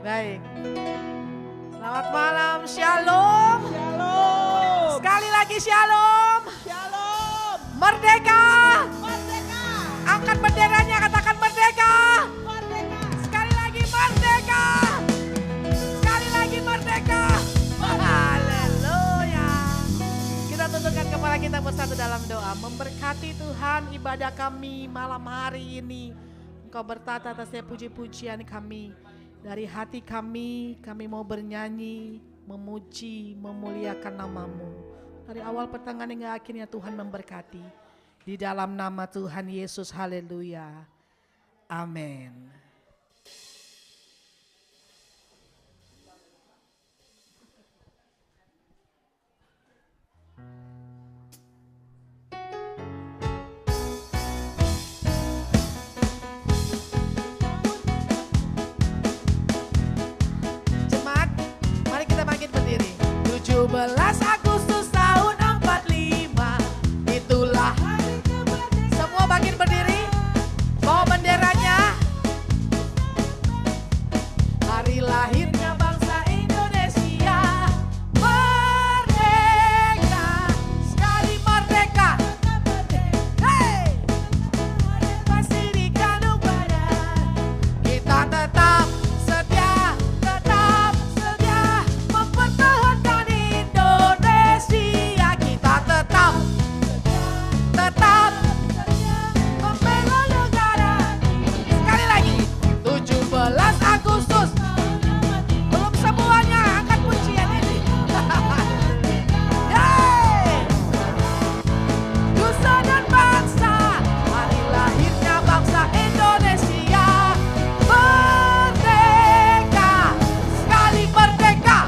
Baik. Selamat malam, shalom. Shalom. Sekali lagi shalom. Shalom. Merdeka. Merdeka. Angkat benderanya, katakan merdeka. Merdeka. Sekali lagi merdeka. Sekali lagi merdeka. Haleluya. Kita tundukkan kepala kita bersatu dalam doa. Memberkati Tuhan ibadah kami malam hari ini. Engkau bertata atas setiap puji-pujian kami. Dari hati kami mau bernyanyi, memuji, memuliakan nama-Mu. Dari awal pertengahan hingga akhirnya Tuhan memberkati. Di dalam nama Tuhan Yesus, haleluya. Amin. Jemaat, mari kita bangkit berdiri. 17 Agustus tahun 45, itulah hari kemerdekaan. Semua bangkit berdiri, bawa benderanya. Hari lahirnya bangsa Indonesia, merdeka, sekali merdeka. Hey! Masih dikandung badan, kita tetap setia mempertahankan Indonesia. Kita tetap membela negara. Sekali lagi, 17 Agustus. Belum semuanya angkat pujian ini. Yeay! Nusa dan bangsa, hari lahirnya bangsa Indonesia, merdeka, sekali merdeka.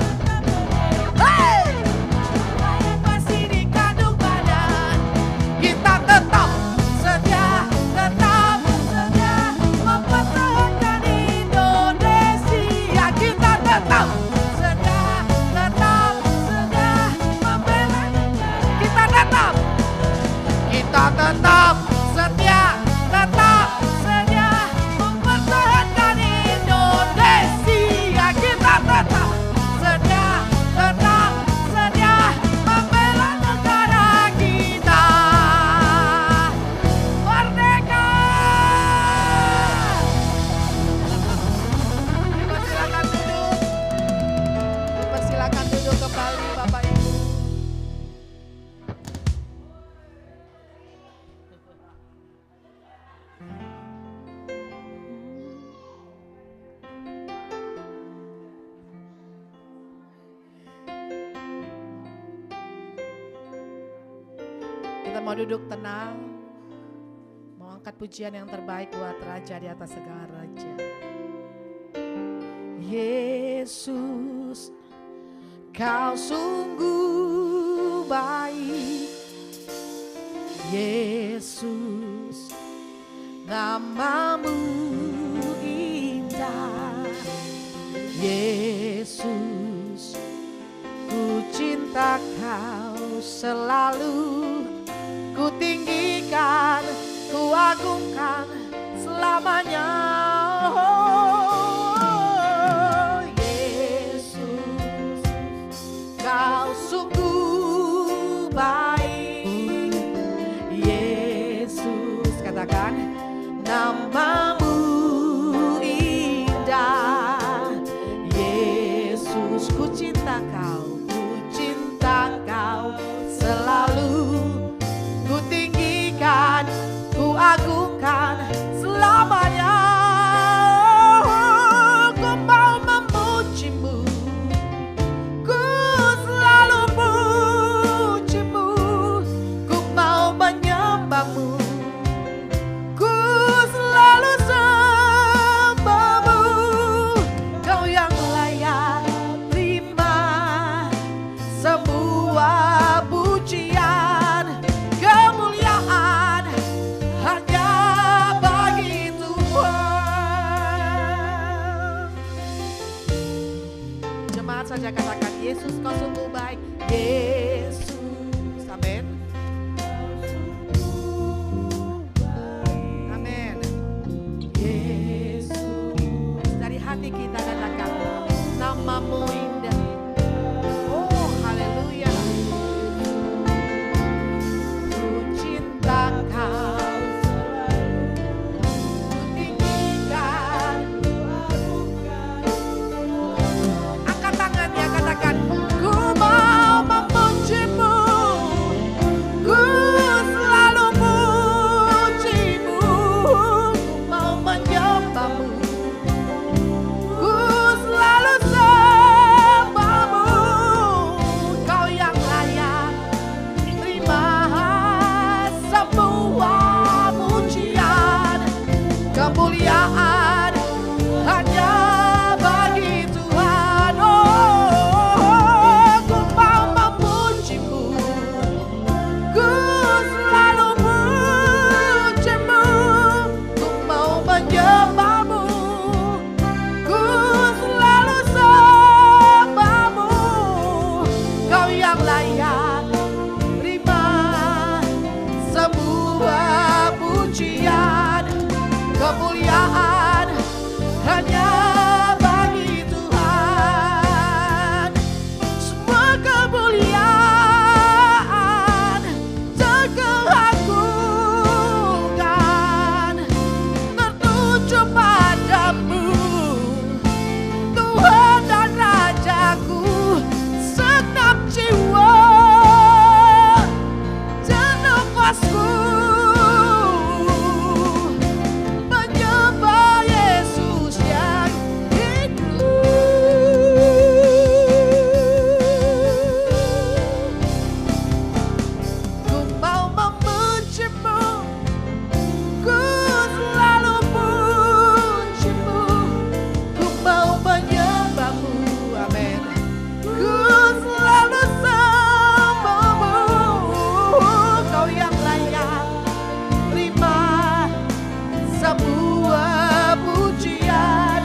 Hey! Masih dikandung badan, kita tetap setia mempertahankan Indonesia. Kita tetap setia membela negara. Kita tetap setia mempertahankan Indonesia. Kita tetap setia membela negara kita. Merdeka. Dipersilakan duduk kembali Bapak Ibu. Kita mau duduk tenang, mau angkat pujian yang terbaik buat Raja di atas segala raja. Yesus, Kau sungguh baik. Yesus, nama-Mu indah. Yesus, ku cinta Kau selalu. Ku tinggikan, ku agungkan selamanya. Oh, Yesus, Kau sungguh baik. Yesus, katakan, nama-Mu indah. Yesus, ku cinta Kau selalu. Ku tinggikan, ku agungkan selamanya. Oh, ku mau memuji-Mu, ku selalu puji-Mu. Ku mau menyembah-Mu, ku selalu kemuliaan hanya bagi Tuhan. Oh, ku mau memuji-Mu, ku selalu puji-Mu, ku mau menyembah-Mu, ku selalu sembah-Mu. Kau yang layak terima semua pujian, kemuliaan hanya bagi Tuhan. Semua kemuliaan dan keagungan tertuju padamu, Tuhan dan Rajaku. Segenap jiwa dan nafasku menyembah Yesus yang hidup. Ku mau memuji-Mu, ku selalu puji-Mu, ku mau menyembah-Mu, amin. Ku selalu sembah-Mu, Kau yang layak terima semua pujian,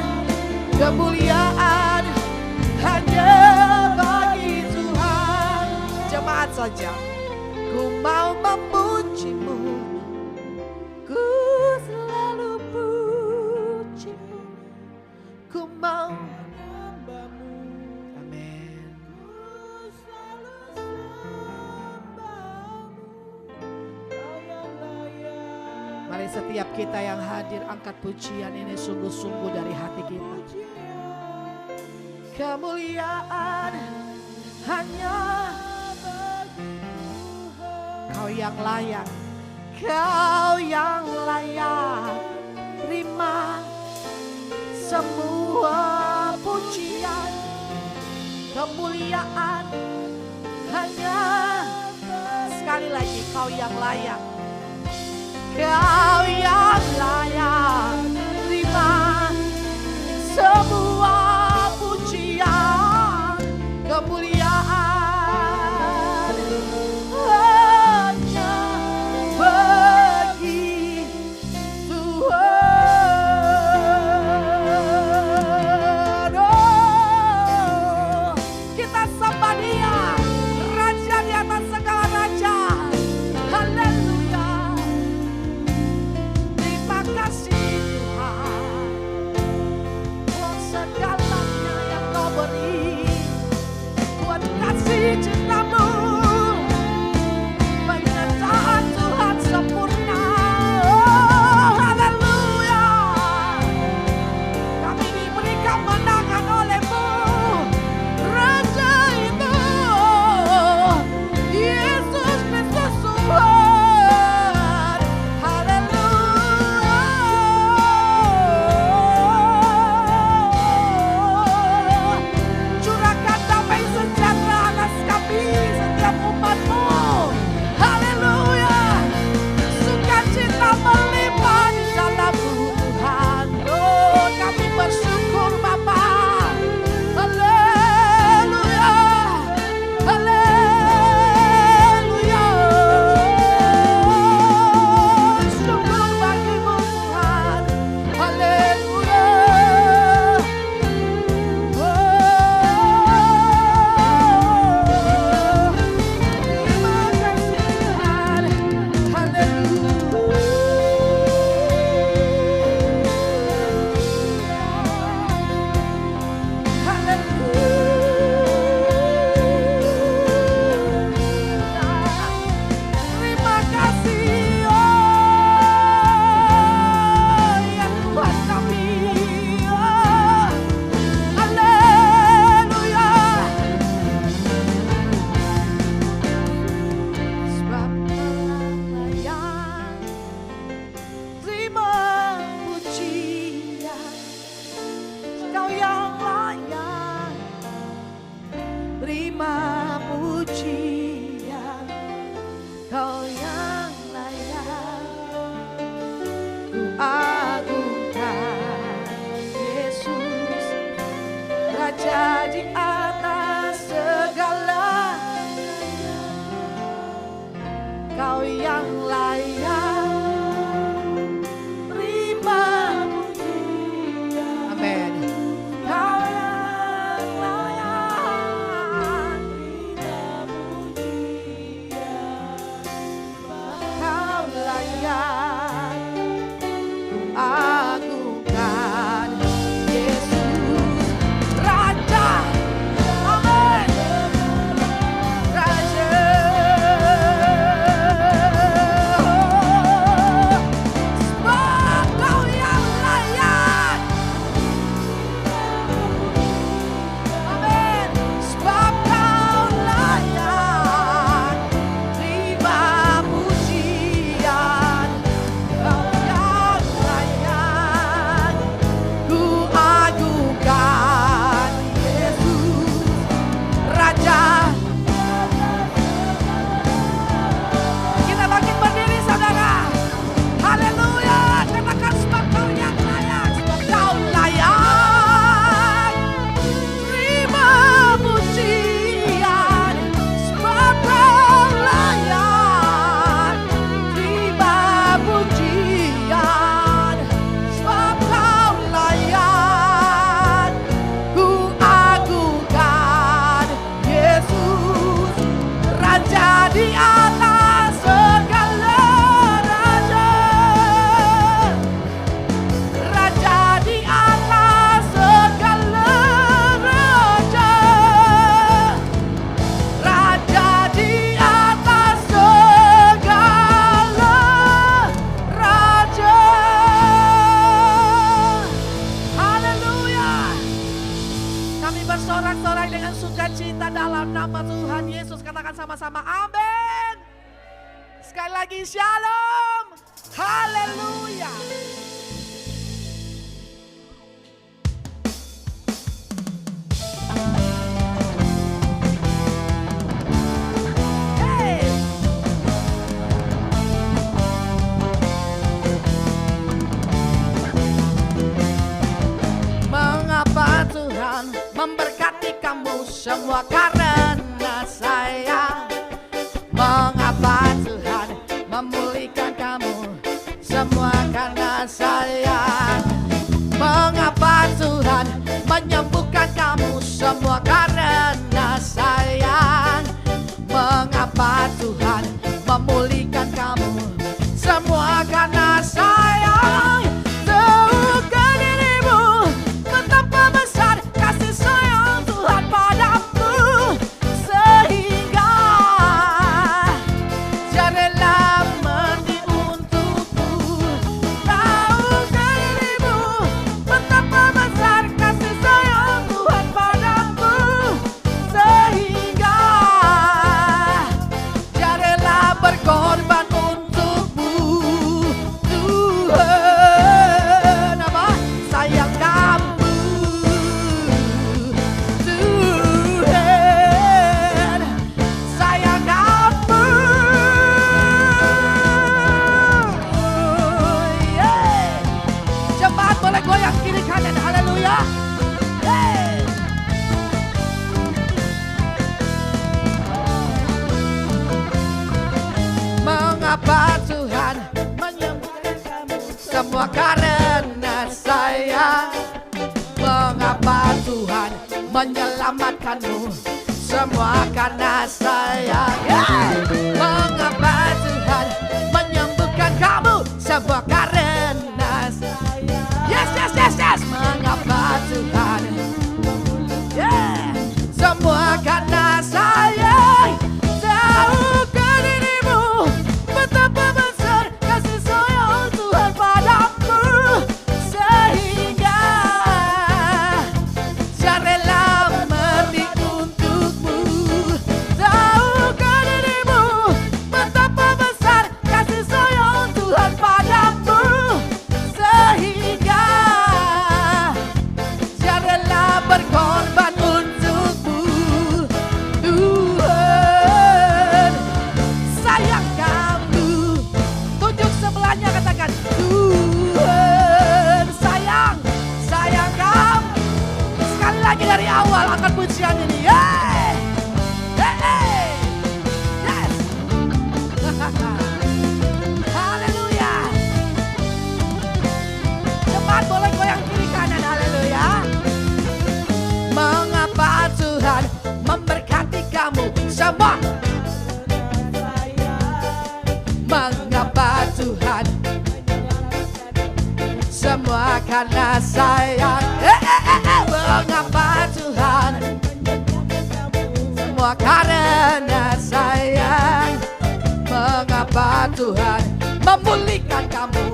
kemuliaan hanya bagi Tuhan. Jemaat saja, ku mau memuji-Mu, ku selalu puji-Mu, ku mau menyembah-Mu, amin. Mari setiap kita yang hadir angkat pujian ini sungguh-sungguh dari hati kita. Kemuliaan hanya Kau yang layak, Kau yang layak terima semua pujian, kemuliaan hanya sekali lagi Kau yang layak. Kau yang layak terima semua pujian, kemuliaan hanya bagi Tuhan. Oh, kita sembah Dia, Raja di atas segala raja. Haleluya. Terima kasih Tuhan, buat segalanya yang Kau beri, buat kasih cinta-Mu, penyertaan Tuhan sempurna. Oh, haleluya. Kami diberi kemenangan oleh-Mu, Raja itu, Yesus Kristus Tuhan. Haleluya. Curahkan damai sejahtera atas kami setiap umat-Mu. Haleluya. Sukacita melimpah di dalam-Mu Tuhan. Oh, kami bersyukur Bapa. Haleluya. Haleluya. Syukur bagi-Mu Tuhan. Haleluya. Terima kasih Tuhan. Terima kasih, oh ya Tuhan kami. Haleluya. Sebab Kau layak terima pujian, Kau yang layak terima pujian, Kau yang layak ku agung Raja di atas segala, Kau yang layak terima pujian. Amin. Kau yang layak terima pujian. Kau layak ku agungkan Yesus Raja. Amin. Raja. Sebab Kau yang layak. Amin. Sebab Kau layak terima pujian. Kau yang layak ku agungkan Yesus Raja. Kita bangkit berdiri saudara. Haleluya. Katakan sebab Kau yang layak. Sebab Kau layak terima pujian. Sebab Kau layak terima pujian. Sebab Kau layak ku agungkan Yesus Raja di atas segala raja. Raja di atas segala raja. Raja di atas segala raja. Haleluya. Kami bersorak-sorai dengan sukacita dalam nama Tuhan Yesus. Katakan sama-sama amin. Sekali lagi shalom. Haleluya. Hey. Mengapa Tuhan memberkati kamu semua karena sayang? Mengapa Tuhan memulihkan kamu semua karena sayang? Mengapa Tuhan menyembuhkan kamu semua karena sayang? Mengapa Tuhan memulihkan kamu semua karena sayang? Tahukah dirimu betapa besar kasih sayang Tuhan padamu, sehingga Dia rela mati untukmu. Tahukah dirimu betapa besar kasih sayang Tuhan padamu, sehingga Dia rela berkorban untukmu. Tuhan apa? Sayang kamu. Tuhan sayang kamu. Yeah. Jemaat boleh goyang kiri kanan. Haleluya. Yeah. Mengapa Tuhan menyembuhkan kamu semua karena sayang? Mengapa Tuhan menyelamatkanmu semua karena sayang? Yeah! Mengapa Tuhan menyembuhkan kamu semua karena sayang? Yes, yes, yes, yes. Mengapa Tuhan? Yeah! Semua karena sayang. Tahukah dirimu betapa besar kasih sayang Tuhan padamu, sehingga Dia rela mati untukmu. Tahukah dirimu Semua. Mengapa Tuhan? Semua karena sayang. Mengapa Tuhan? Semua karena sayang. Mengapa Tuhan memulihkan kamu?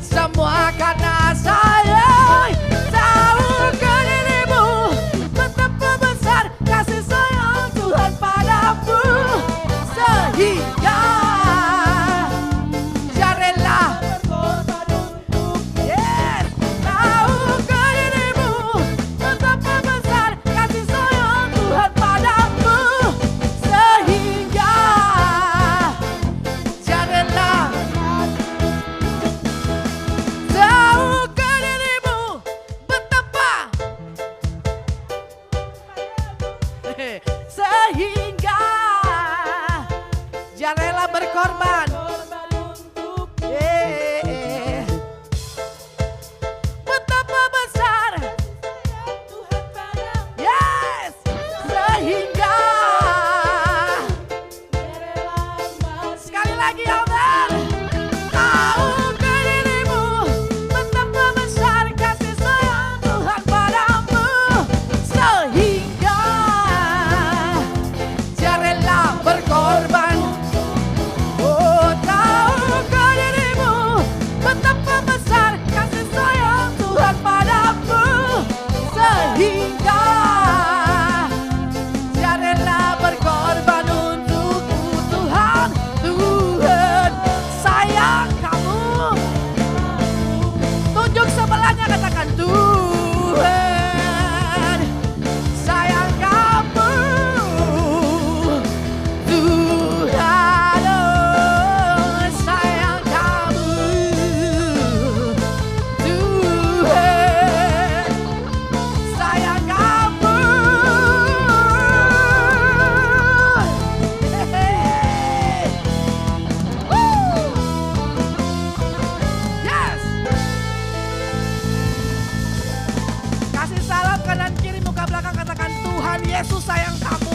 Semua karena sayang. Tahukah dirimu betapa besar kasih sayang Tuhan padamu, sehingga Dia rela. Yes. Tahukah dirimu betapa besar kasih sayang Tuhan padamu, sehingga Dia rela. Tahukah dirimu betapa sehingga Dia rela berkorban. Betapa besar. Yes. Sehingga. Sekali lagi amen. Tahukah dirimu betapa besar kasih sayang Tuhan padamu, sehingga Dia rela berkorban. Oh, tahukah dirimu betapa besar kasih sayang Tuhan padamu, sehingga Dia rela berkorban untukmu. Tuhan, Tuhan sayang kamu. Tunjuk sebelahnya, katakan Tuhan sayang kamu. Tuhan sayang kamu. Tuhan sayang kamu. Woo. Yes. Kasih salam kanan kiri muka belakang, katakan Tuhan Yesus sayang kamu.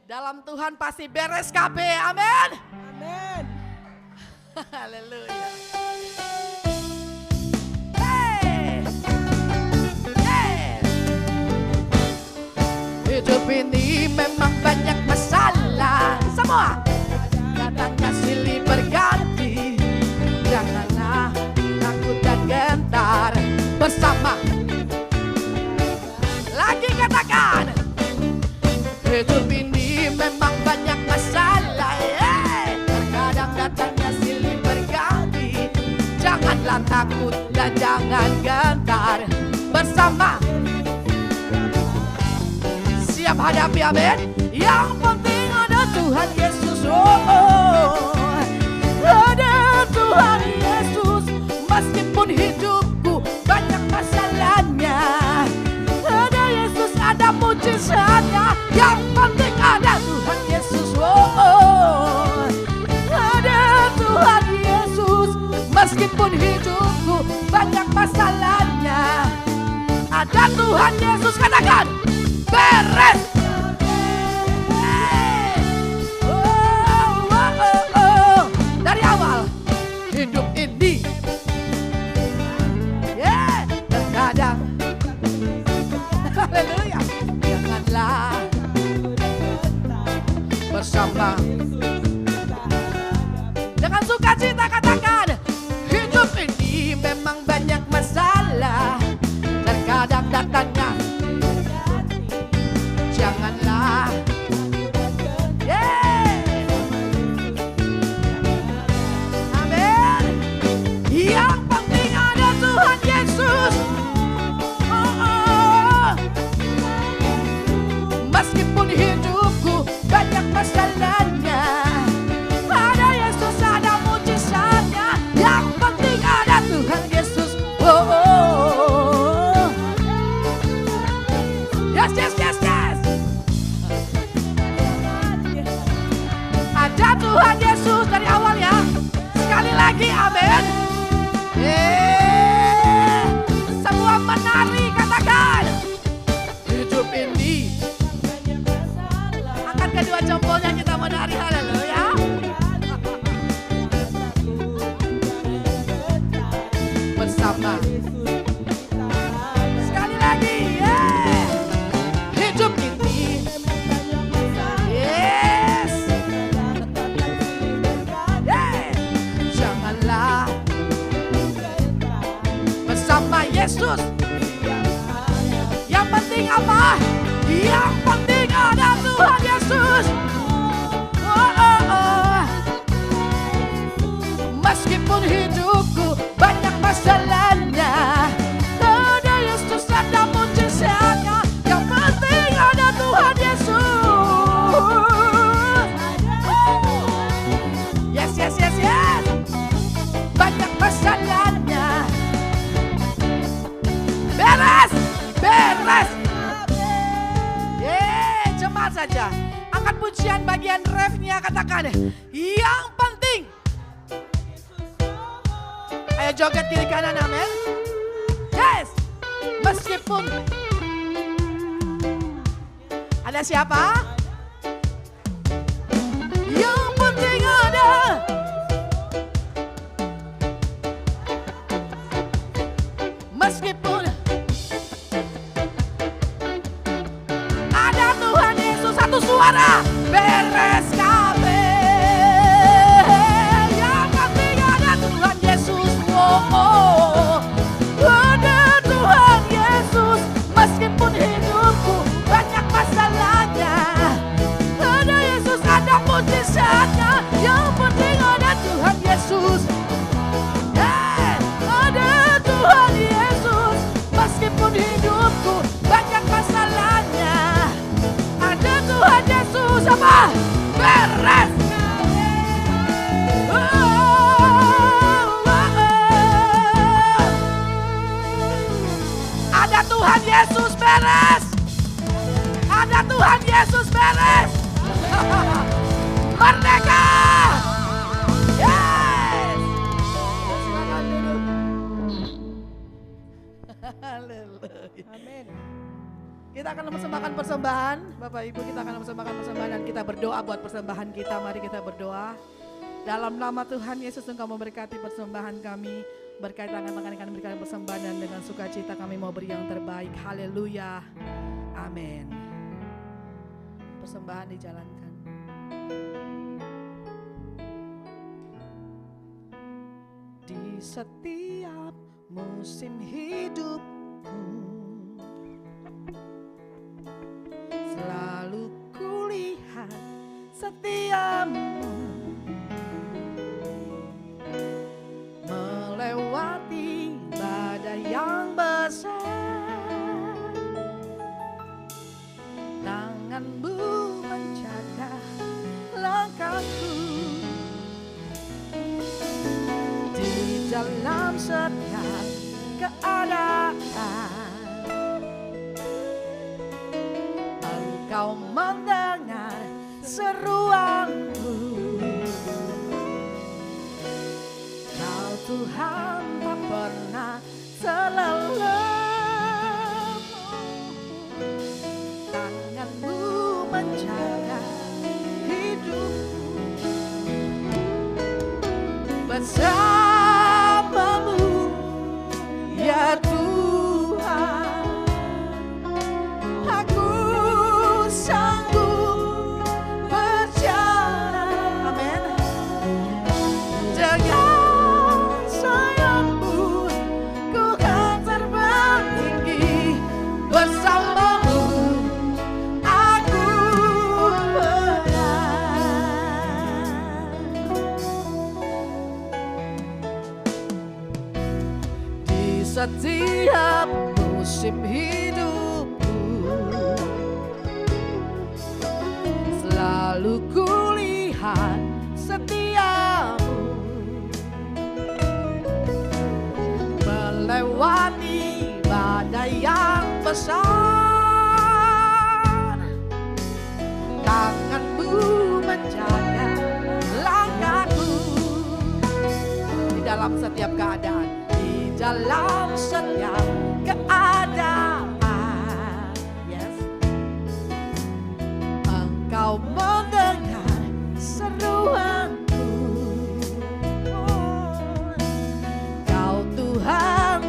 Dalam Tuhan pasti beres KB. Amin. Amin. Haleluya. Hey. Hey. Hidup ini memang banyak masalah. Semua datangnya silih berganti. Janganlah takut dan gentar. Bersama lagi katakan, hidup ini memang banyak masalah. Terkadang datangnya silih berganti. Janganlah takut dan jangan gentar. Bersama siap hadapi, amin. Yang penting ada Tuhan Yesus. Ada Tuhan Yesus. Meskipun hidupku banyak masalahnya, ada Yesus, ada mujizatnya. Yang penting ada Tuhan Yesus. Ada Tuhan Yesus. Meskipun hidupku banyak masalahnya, ada Tuhan Yesus. Katakan beres. Dari awal hidup ini, terkadang, haleluya, janganlah bersama dengan sukacita. Katakan hidup ini memang banyak masalah. Terkadang datangnya, janganlah. Amin. Yang penting ada Tuhan Yesus. Meskipun hidupku banyak masalahnya, ada Yesus, ada mujizatnya. Yang penting ada Tuhan Yesus. Yes, yes, yes, yes. Ada Tuhan Yesus dari awal ya. Sekali lagi, amin. Semua menari. bersama. Sekali lagi, yeah. Hidup ini, yes, yeah. Janganlah bersama Yesus. Yang penting apa? Yang penting ada Tuhan Yesus. Meskipun hidupku banyak masalahnya, ada Yesus, ada mujizatnya. Yang penting ada Tuhan Yesus. Yes, yes, yes, yes. Banyak masalahnya. Beres, beres. Cepat saja. Angkat pujian bagian refnya, katakan yang penting. Ayo joget kiri kanan, amin. Yes. Meskipun ada siapa? Yang penting ada. Meskipun ada Tuhan Yesus, satu suara. Beres kabeh. Yang penting ada Tuhan Yesus. Oh, ada Tuhan Yesus. Meskipun hidupku banyak masalahnya, ada Yesus, ada mujizatnya. Yang penting ada Tuhan Yesus. Hey, ada Tuhan Yesus. Meskipun hidupku banyak masalahnya, ada Tuhan Yesus. Apa? Beres. Ada Tuhan Yesus, beres. Ada Tuhan Yesus, beres. Merdeka. Yes. Silakan duduk. Haleluya. Amin. Kita akan mempersembahkan persembahan. Bapak Ibu, kita akan mempersembahkan persembahan dan kita berdoa buat persembahan kita. Mari kita berdoa. Dalam nama Tuhan Yesus, Engkau memberkati persembahan kami. Berkait tangan-tangan kami berikan persembahan dan dengan sukacita kami mau beri yang terbaik. Haleluya. Amin. Persembahan dijalankan. Di setiap musim hidupku, selalu kulihat setiamu melewati badai yang besar. Tanganmu menjaga langkahku di dalam setiap keadaan. Engkau mendengar seruanku. Kau Tuhan tak pernah terlelah. Tanganmu menjaga hidupku. Bersamamu ya Tuhan, aku sanggup berjalan. Amin. Dengan sayapmu ku kan terbang tinggi. Bersamamu aku berani. Di setiap musim hidupku, selalu kulihat setiamu melewati badai yang besar. Tanganmu menjaga langkahku di dalam setiap keadaan, di dalam setiap keadaan. Yes. Engkau mendengar seruanku. Kau Tuhan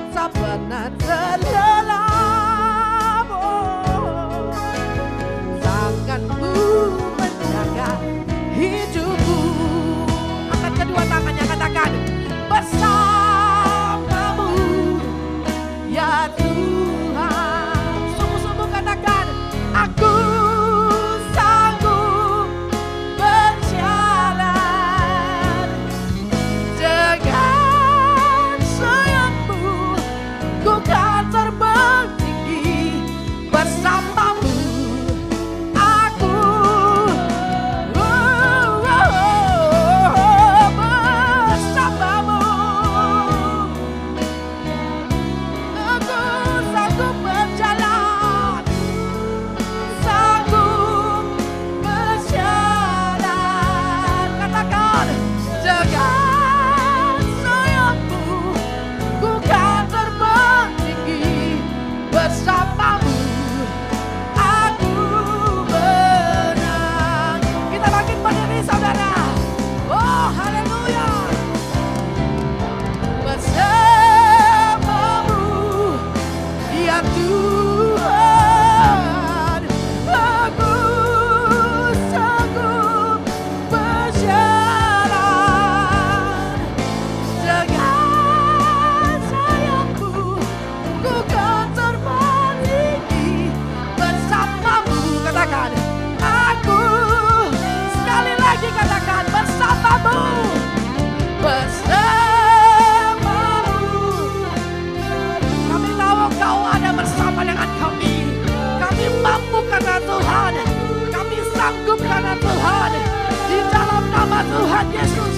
Yesus,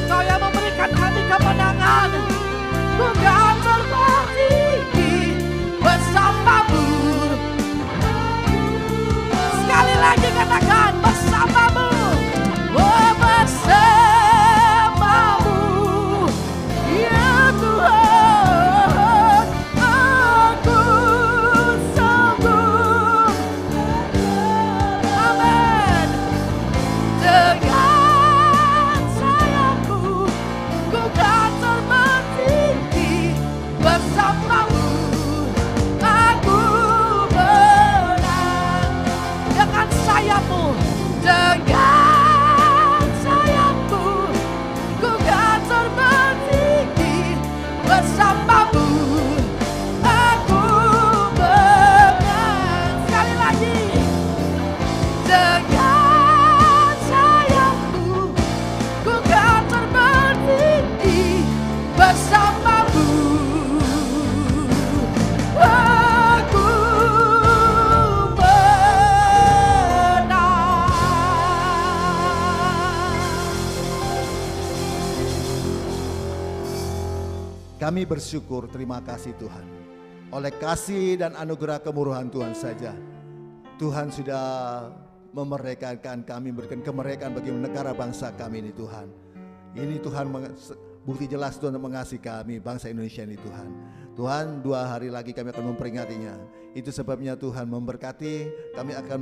Kau yang memberikan kami kemenangan. Ku kan terberdiri bersamamu. Sekali lagi katakan bersamamu. Oh, bersamamu, ya Tuhan, aku sanggup. Amin. Dengan sayapmu, ku kan terberdiri bersamamu. Aku menang. Dengan sayapmu, dengan sayapmu, ku kan terberdiri bersamamu. Aku menang. Sekali lagi. Dengan sayapmu, ku kan terberdiri bersamamu. Aku menang. Kami bersyukur, terima kasih Tuhan. Oleh kasih dan anugerah kemurahan Tuhan saja, Tuhan sudah memerdekakan kami, memberikan kemerdekaan bagi negara bangsa kami ini Tuhan. Ini Tuhan bukti jelas Tuhan mengasihi kami, bangsa Indonesia ini Tuhan. Tuhan, 2 hari lagi kami akan memperingatinya. Itu sebabnya Tuhan memberkati, kami akan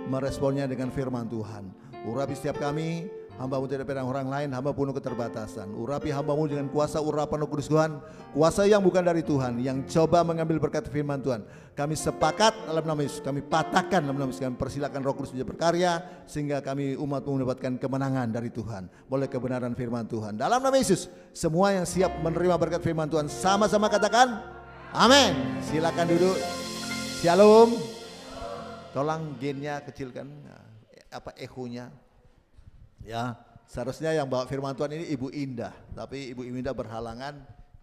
meresponnya dengan firman Tuhan. Urapi setiap kami, hamba-Mu tidak pandang orang lain, hamba penuh keterbatasan. Urapi hamba-Mu dengan kuasa urapan Roh Kudus Tuhan, kuasa yang bukan dari Tuhan, yang coba mengambil berkat firman Tuhan. Kami sepakat dalam nama Yesus, kami patahkan dalam nama Yesus, kami persilakan Roh Kudus menjadi berkarya, sehingga kami umat-Mu mendapatkan kemenangan dari Tuhan, boleh kebenaran firman Tuhan. Dalam nama Yesus, semua yang siap menerima berkat firman Tuhan, sama-sama katakan, amin. Silakan duduk. Shalom. Tolong gainnya kecilkan, echonya. Ya, seharusnya yang bawa firman Tuhan ini Ibu Indah, tapi Ibu Indah berhalangan,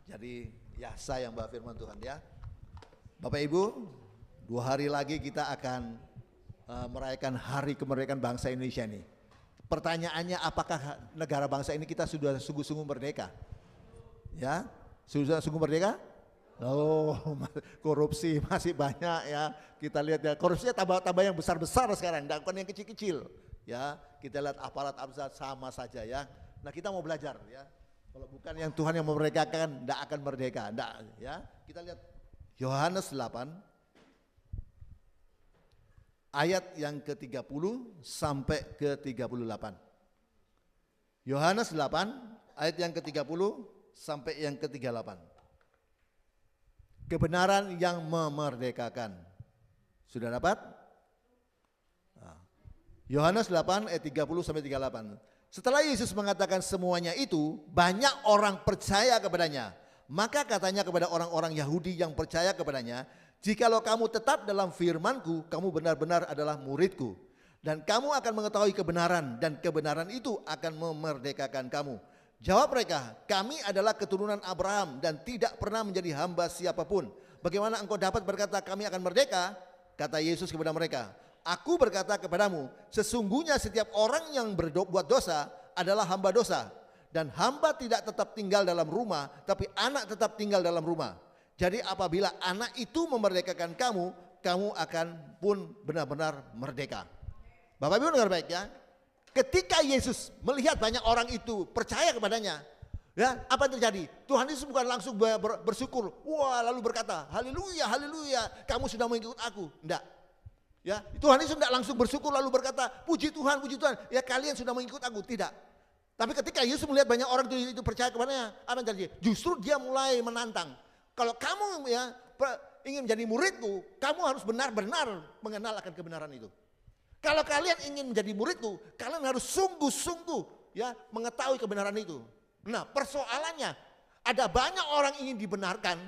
jadi ya saya yang bawa firman Tuhan ya. Bapak Ibu, 2 hari lagi kita akan merayakan hari kemerdekaan bangsa Indonesia ini. Pertanyaannya, apakah negara bangsa ini kita sudah sungguh-sungguh merdeka? Ya, sudah sungguh merdeka? Oh, korupsi masih banyak ya. Kita lihat ya, korupsinya tambah yang besar-besar sekarang, bukan yang kecil-kecil. Ya, kita lihat aparat sama saja ya. Nah, kita mau belajar ya. Kalau bukan yang Tuhan yang memerdekakan, tidak akan merdeka, tidak ya. Kita lihat Yohanes 8 ayat yang ke-30 sampai ke-38. Yohanes 8 ayat yang ke-30 sampai yang ke-38. Kebenaran yang memerdekakan. Sudah dapat? Yohanes 8 ayat 30 sampai 38. Setelah Yesus mengatakan semuanya itu, banyak orang percaya kepadanya. Maka katanya kepada orang-orang Yahudi yang percaya kepadanya, jikalau kamu tetap dalam firman-Ku, kamu benar-benar adalah murid-Ku. Dan kamu akan mengetahui kebenaran, dan kebenaran itu akan memerdekakan kamu. Jawab mereka, kami adalah keturunan Abraham dan tidak pernah menjadi hamba siapapun. Bagaimana engkau dapat berkata kami akan merdeka? Kata Yesus kepada mereka, aku berkata kepadamu, sesungguhnya setiap orang yang berbuat dosa adalah hamba dosa. Dan hamba tidak tetap tinggal dalam rumah, tapi anak tetap tinggal dalam rumah. Jadi apabila anak itu memerdekakan kamu, kamu akan pun benar-benar merdeka. Bapak Ibu dengar baik ya. Ketika Yesus melihat banyak orang itu percaya kepadanya, ya, apa yang terjadi? Tuhan Yesus bukan langsung bersyukur, wah lalu berkata, haleluya, haleluya, kamu sudah mengikut aku. Enggak. Ya, Tuhan Yesus tidak langsung bersyukur lalu berkata, puji Tuhan, ya kalian sudah mengikut aku. Tidak. Tapi ketika Yesus melihat banyak orang itu percaya kepadanya, apa yang terjadi? Justru dia mulai menantang. Kalau kamu ya ingin menjadi muridku, kamu harus benar-benar mengenal akan kebenaran itu. Kalau kalian ingin menjadi muridku, kalian harus sungguh-sungguh ya mengetahui kebenaran itu. Nah, persoalannya ada banyak orang ingin dibenarkan,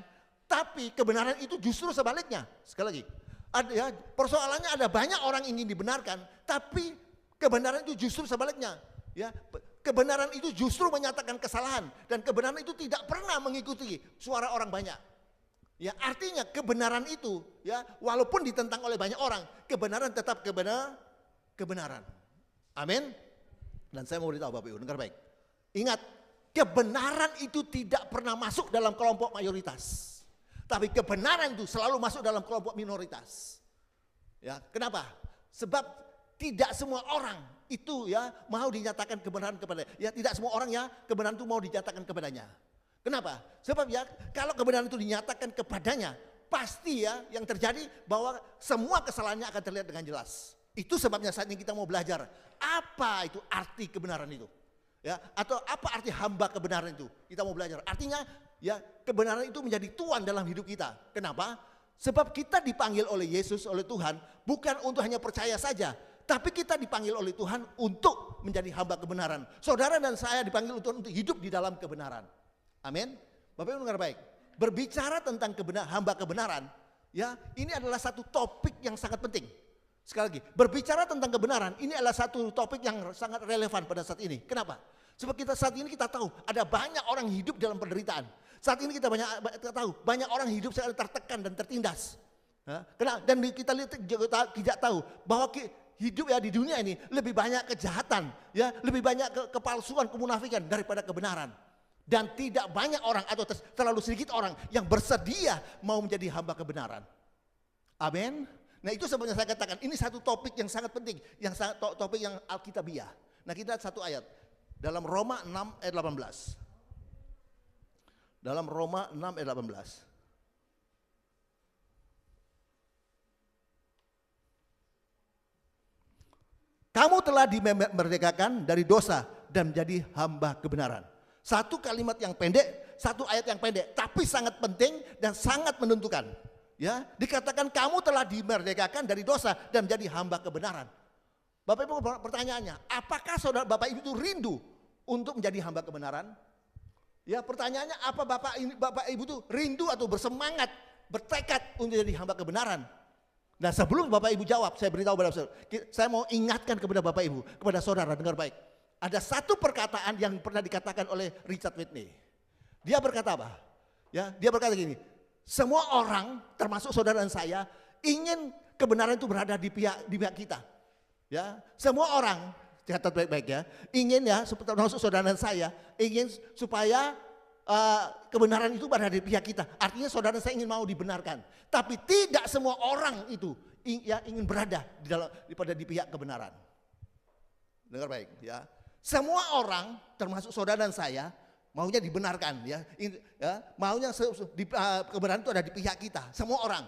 tapi kebenaran itu justru sebaliknya. Sekali lagi, persoalannya ada banyak orang ingin dibenarkan, tapi kebenaran itu justru sebaliknya. Ya, kebenaran itu justru menyatakan kesalahan dan kebenaran itu tidak pernah mengikuti suara orang banyak. Ya, artinya kebenaran itu ya walaupun ditentang oleh banyak orang, kebenaran tetap kebenaran. Amin. Dan saya mau beritahu Bapak Ibu, dengar baik. Ingat, kebenaran itu tidak pernah masuk dalam kelompok mayoritas. Tapi kebenaran itu selalu masuk dalam kelompok minoritas. Ya, kenapa? Sebab tidak semua orang itu ya mau dinyatakan kebenaran kepada. Ya, tidak semua orang ya kebenaran itu mau dinyatakan kepadanya. Kenapa? Sebab ya kalau kebenaran itu dinyatakan kepadanya, pasti ya yang terjadi bahwa semua kesalahannya akan terlihat dengan jelas. Itu sebabnya saat ini kita mau belajar apa itu arti kebenaran itu. Ya, atau apa arti hamba kebenaran itu? Kita mau belajar. Artinya ya kebenaran itu menjadi tuan dalam hidup kita. Kenapa? Sebab kita dipanggil oleh Yesus, oleh Tuhan, bukan untuk hanya percaya saja, tapi kita dipanggil oleh Tuhan untuk menjadi hamba kebenaran. Saudara dan saya dipanggil untuk hidup di dalam kebenaran. Amin. Bapak Ibu dengar baik. Berbicara tentang hamba kebenaran, ya ini adalah satu topik yang sangat penting. Sekali lagi, berbicara tentang kebenaran ini adalah satu topik yang sangat relevan pada saat ini. Kenapa? Sebab saat ini kita tahu ada banyak orang hidup dalam penderitaan. Saat ini kita tahu banyak orang hidup sangat tertekan dan tertindas. Dan kita lihat juga tidak tahu bahwa hidup ya di dunia ini lebih banyak kejahatan, ya lebih banyak kepalsuan, kemunafikan daripada kebenaran. Dan tidak banyak orang atau terlalu sedikit orang yang bersedia mau menjadi hamba kebenaran. Amin. Nah itu sebabnya saya katakan ini satu topik yang sangat penting, yang topik yang alkitabiah. Nah kita satu ayat dalam Roma 6 ayat 18. Dalam Roma 6 ayat 18. Kamu telah dimerdekakan dari dosa dan menjadi hamba kebenaran. Satu kalimat yang pendek, satu ayat yang pendek, tapi sangat penting dan sangat menentukan. Ya, dikatakan kamu telah dimerdekakan dari dosa dan menjadi hamba kebenaran. Bapak Ibu pertanyaannya, apakah saudara Bapak Ibu itu rindu untuk menjadi hamba kebenaran? Ya, pertanyaannya apa Bapak Ibu itu rindu atau bersemangat, bertekad untuk jadi hamba kebenaran? Nah, sebelum Bapak Ibu jawab, saya beritahu kepada saudara, saya mau ingatkan kepada Bapak Ibu, kepada saudara, dengar baik. Ada satu perkataan yang pernah dikatakan oleh Richard Whitney. Dia berkata apa? Ya, dia berkata gini, semua orang termasuk saudara dan saya ingin kebenaran itu berada di pihak kita. Ya, semua orang catat baik-baik ya, ingin ya termasuk saudara dan saya ingin supaya kebenaran itu berada di pihak kita. Artinya saudara dan saya ingin mau dibenarkan. Tapi tidak semua orang itu ingin berada di pihak kebenaran. Dengar baik ya. Semua orang termasuk saudara dan saya maunya dibenarkan ya, maunya kebenaran itu ada di pihak kita. Semua orang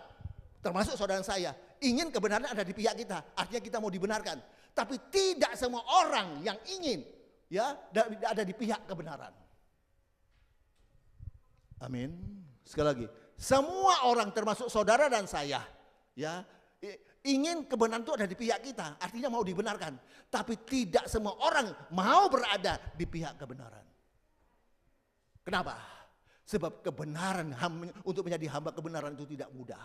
termasuk saudara saya ingin kebenaran ada di pihak kita, artinya kita mau dibenarkan. Tapi tidak semua orang yang ingin ya ada di pihak kebenaran. Amin. Sekali lagi, semua orang termasuk saudara dan saya ya ingin kebenaran itu ada di pihak kita, artinya mau dibenarkan. Tapi tidak semua orang mau berada di pihak kebenaran. Kenapa? Sebab kebenaran untuk menjadi hamba kebenaran itu tidak mudah.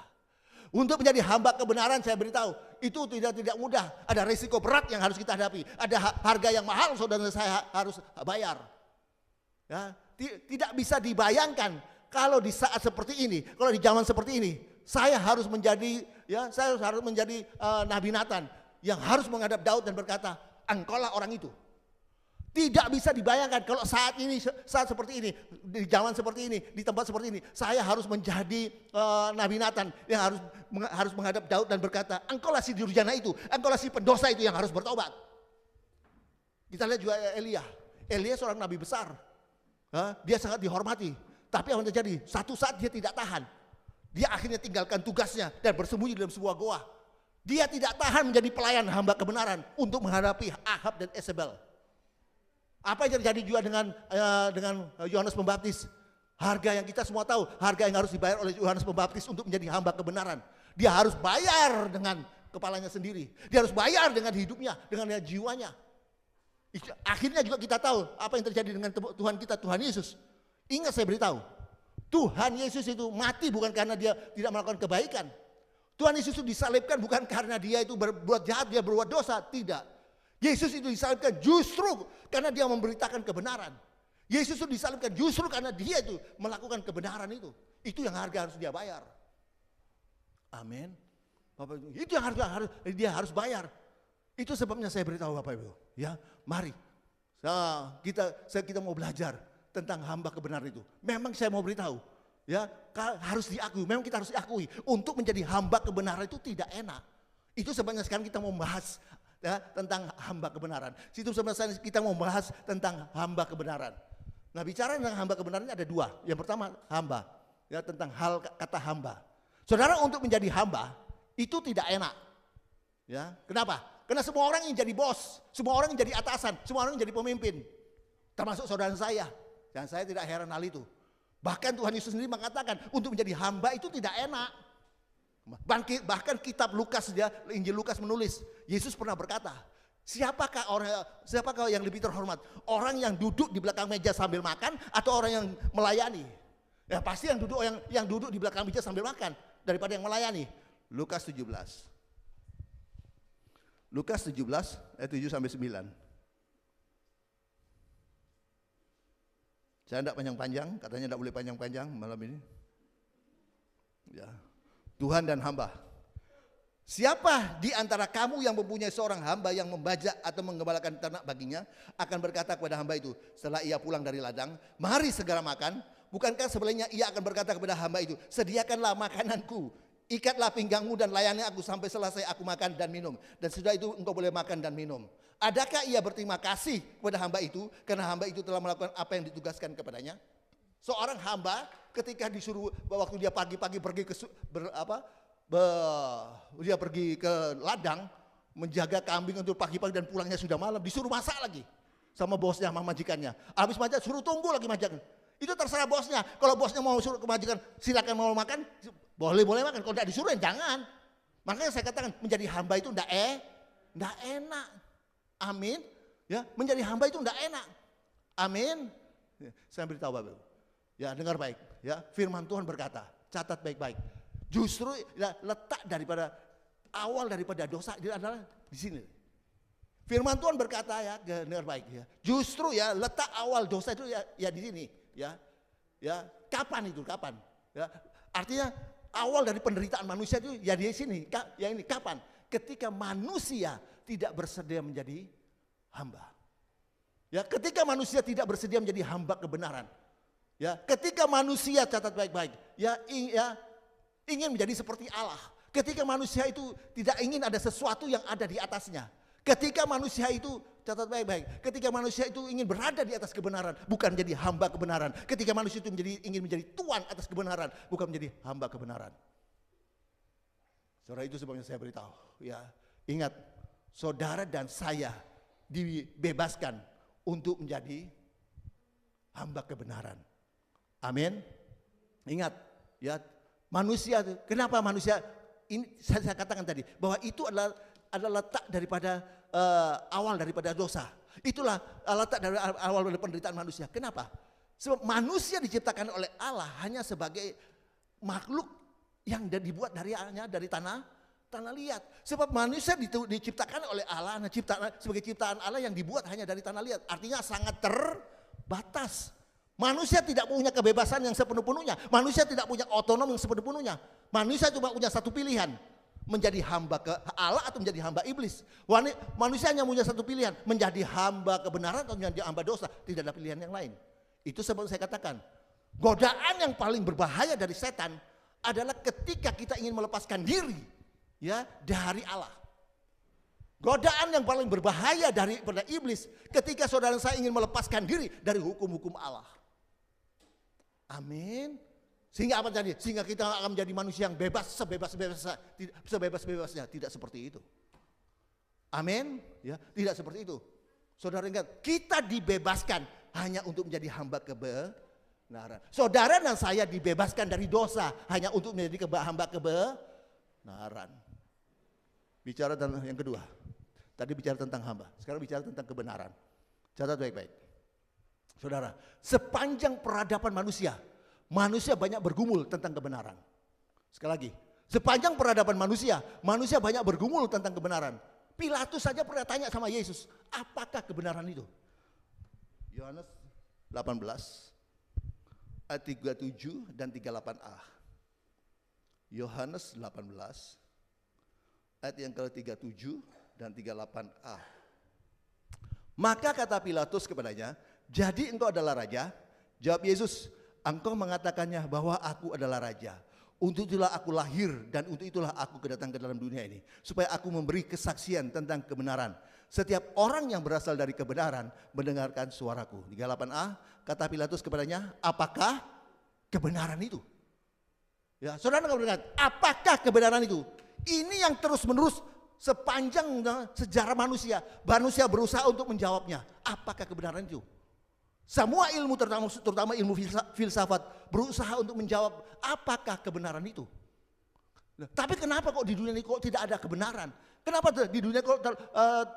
Untuk menjadi hamba kebenaran saya beritahu itu tidak mudah. Ada risiko berat yang harus kita hadapi. Ada harga yang mahal saudara saya harus bayar. Ya, tidak bisa dibayangkan kalau di saat seperti ini, kalau di zaman seperti ini, saya harus menjadi Nabi Nathan yang harus menghadap Daud dan berkata, engkaulah orang itu. Tidak bisa dibayangkan kalau saat seperti ini, di zaman seperti ini, di tempat seperti ini, saya harus menjadi Nabi Nathan yang harus menghadap Daud dan berkata, engkaulah si durjana itu, engkaulah si pendosa itu yang harus bertobat. Kita lihat juga Elia seorang nabi besar, dia sangat dihormati, tapi apa yang terjadi? Satu saat dia tidak tahan, dia akhirnya tinggalkan tugasnya dan bersembunyi dalam sebuah goa. Dia tidak tahan menjadi pelayan hamba kebenaran untuk menghadapi Ahab dan Isabel. Apa yang terjadi juga dengan Yohanes Pembaptis? Harga yang kita semua tahu, harga yang harus dibayar oleh Yohanes Pembaptis untuk menjadi hamba kebenaran. Dia harus bayar dengan kepalanya sendiri. Dia harus bayar dengan hidupnya, dengan jiwanya. Akhirnya juga kita tahu apa yang terjadi dengan Tuhan kita, Tuhan Yesus. Ingat saya beritahu, Tuhan Yesus itu mati bukan karena dia tidak melakukan kebaikan. Tuhan Yesus itu disalibkan bukan karena dia itu berbuat jahat, dia berbuat dosa, tidak. Yesus itu disalibkan justru karena dia memberitakan kebenaran. Yesus itu disalibkan justru karena dia itu melakukan kebenaran itu. Itu yang harga harus dia bayar. Amin. Itu yang dia harus bayar. Itu sebabnya saya beritahu Bapak Ibu, ya, mari Kita mau belajar tentang hamba kebenaran itu. Memang saya mau beritahu, ya harus diakui. Memang kita harus diakui untuk menjadi hamba kebenaran itu tidak enak. Itu sebenarnya sekarang kita mau bahas ya, tentang hamba kebenaran. Situ sebenarnya kita mau bahas tentang hamba kebenaran. Nah, bicara tentang hamba kebenaran ada dua. Yang pertama hamba, ya tentang hal kata hamba. Saudara, untuk menjadi hamba itu tidak enak. Ya, kenapa? Karena semua orang ingin jadi bos, semua orang ingin jadi atasan, semua orang ingin jadi pemimpin. Termasuk saudara saya. Dan saya tidak heran hal itu. Bahkan Tuhan Yesus sendiri mengatakan untuk menjadi hamba itu tidak enak. Bahkan kitab Lukas, Injil Lukas menulis, Yesus pernah berkata, siapakah yang lebih terhormat? Orang yang duduk di belakang meja sambil makan atau orang yang melayani? Ya pasti yang duduk di belakang meja sambil makan daripada yang melayani. Lukas 17. Lukas 17 ayat 7 sampai 9. Saya tidak panjang-panjang, katanya tidak boleh panjang-panjang malam ini. Ya. Tuhan dan hamba. Siapa di antara kamu yang mempunyai seorang hamba yang membajak atau menggembalakan ternak baginya akan berkata kepada hamba itu setelah ia pulang dari ladang, mari segera makan. Bukankah sebelumnya ia akan berkata kepada hamba itu, sediakanlah makananku, ikatlah pinggangmu dan layani aku sampai selesai aku makan dan minum. Dan sudah itu engkau boleh makan dan minum. Adakah ia berterima kasih kepada hamba itu karena hamba itu telah melakukan apa yang ditugaskan kepadanya? Seorang hamba ketika disuruh waktu dia pagi-pagi pergi dia pergi ke ladang menjaga kambing untuk pagi-pagi dan pulangnya sudah malam, disuruh masak lagi sama bosnya, sama majikannya. Habis masak suruh tunggu lagi majikan. Itu terserah bosnya. Kalau bosnya mau suruh ke majikan, silakan mau makan, boleh makan. Kalau tidak disuruh jangan. Makanya saya katakan menjadi hamba itu tidak enak. Amin. Ya, menjadi hamba itu tidak enak. Amin. Ya, saya beritahu Bapak. Ya, dengar baik. Ya, firman Tuhan berkata, catat baik-baik. Justru ya, letak daripada awal daripada dosa itu adalah di sini. Firman Tuhan berkata ya, dengar baik ya. Justru ya letak awal dosa itu ya di sini. Ya, kapan itu? Kapan? Ya, artinya awal dari penderitaan manusia itu ya di sini. Ya ini kapan? Ketika manusia tidak bersedia menjadi hamba. Ya, ketika manusia tidak bersedia menjadi hamba kebenaran. Ya, ketika manusia catat baik-baik, ya ingin menjadi seperti Allah. Ketika manusia itu tidak ingin ada sesuatu yang ada di atasnya. Ketika manusia itu, catat baik-baik, ketika manusia itu ingin berada di atas kebenaran, bukan menjadi hamba kebenaran. Ketika manusia itu ingin menjadi tuan atas kebenaran, bukan menjadi hamba kebenaran. Saudara, itu sebabnya saya beritahu, ya, ingat, saudara dan saya dibebaskan untuk menjadi hamba kebenaran. Amin. Ingat, ya, manusia, kenapa manusia ini saya katakan tadi bahwa itu adalah letak daripada awal daripada dosa. Itulah letak dari awal dari penderitaan manusia. Kenapa? Sebab manusia diciptakan oleh Allah hanya sebagai makhluk yang dibuat dari tanah liat. Sebab manusia diciptakan oleh Allah sebagai ciptaan Allah yang dibuat hanya dari tanah liat. Artinya sangat terbatas. Manusia tidak punya kebebasan yang sepenuh-penuhnya. Manusia tidak punya otonom yang sepenuh-penuhnya. Manusia cuma punya satu pilihan. Menjadi hamba ke Allah atau menjadi hamba iblis. Manusia hanya punya satu pilihan. Menjadi hamba kebenaran atau menjadi hamba dosa. Tidak ada pilihan yang lain. Itu sebab saya katakan. Godaan yang paling berbahaya dari setan adalah ketika kita ingin melepaskan diri ya dari Allah. Godaan yang paling berbahaya daripada iblis ketika saudara saya ingin melepaskan diri dari hukum-hukum Allah. Amin. Sehingga apa tadi? Sehingga kita akan menjadi manusia yang bebas, sebebas-bebasnya. Tidak seperti itu. Amin. Ya, tidak seperti itu. Saudara ingat, kita dibebaskan hanya untuk menjadi hamba kebenaran. Saudara dan saya dibebaskan dari dosa hanya untuk menjadi hamba kebenaran. Bicara tentang yang kedua. Tadi bicara tentang hamba, sekarang bicara tentang kebenaran. Catat baik-baik. Saudara, sepanjang peradaban manusia banyak bergumul tentang kebenaran. Sekali lagi, sepanjang peradaban manusia banyak bergumul tentang kebenaran. Pilatus saja pernah tanya sama Yesus, apakah kebenaran itu? Yohanes 18 ayat 37 dan 38a. Yohanes 18 ayat yang ke-37 dan 38a. Maka kata Pilatus kepadanya, jadi engkau adalah raja? Jawab Yesus, engkau mengatakannya bahwa aku adalah raja. Untuk itulah aku lahir dan untuk itulah aku kedatang ke dalam dunia ini. Supaya aku memberi kesaksian tentang kebenaran. Setiap orang yang berasal dari kebenaran mendengarkan suaraku. 38a, kata Pilatus kepadanya, apakah kebenaran itu? Ya, saudara mendengar, apakah kebenaran itu? Ini yang terus menerus sepanjang sejarah manusia. Manusia berusaha untuk menjawabnya. Apakah kebenaran itu? Semua ilmu terutama ilmu filsafat berusaha untuk menjawab apakah kebenaran itu. Nah, tapi kenapa kok di dunia ini kok tidak ada kebenaran? Kenapa di dunia kok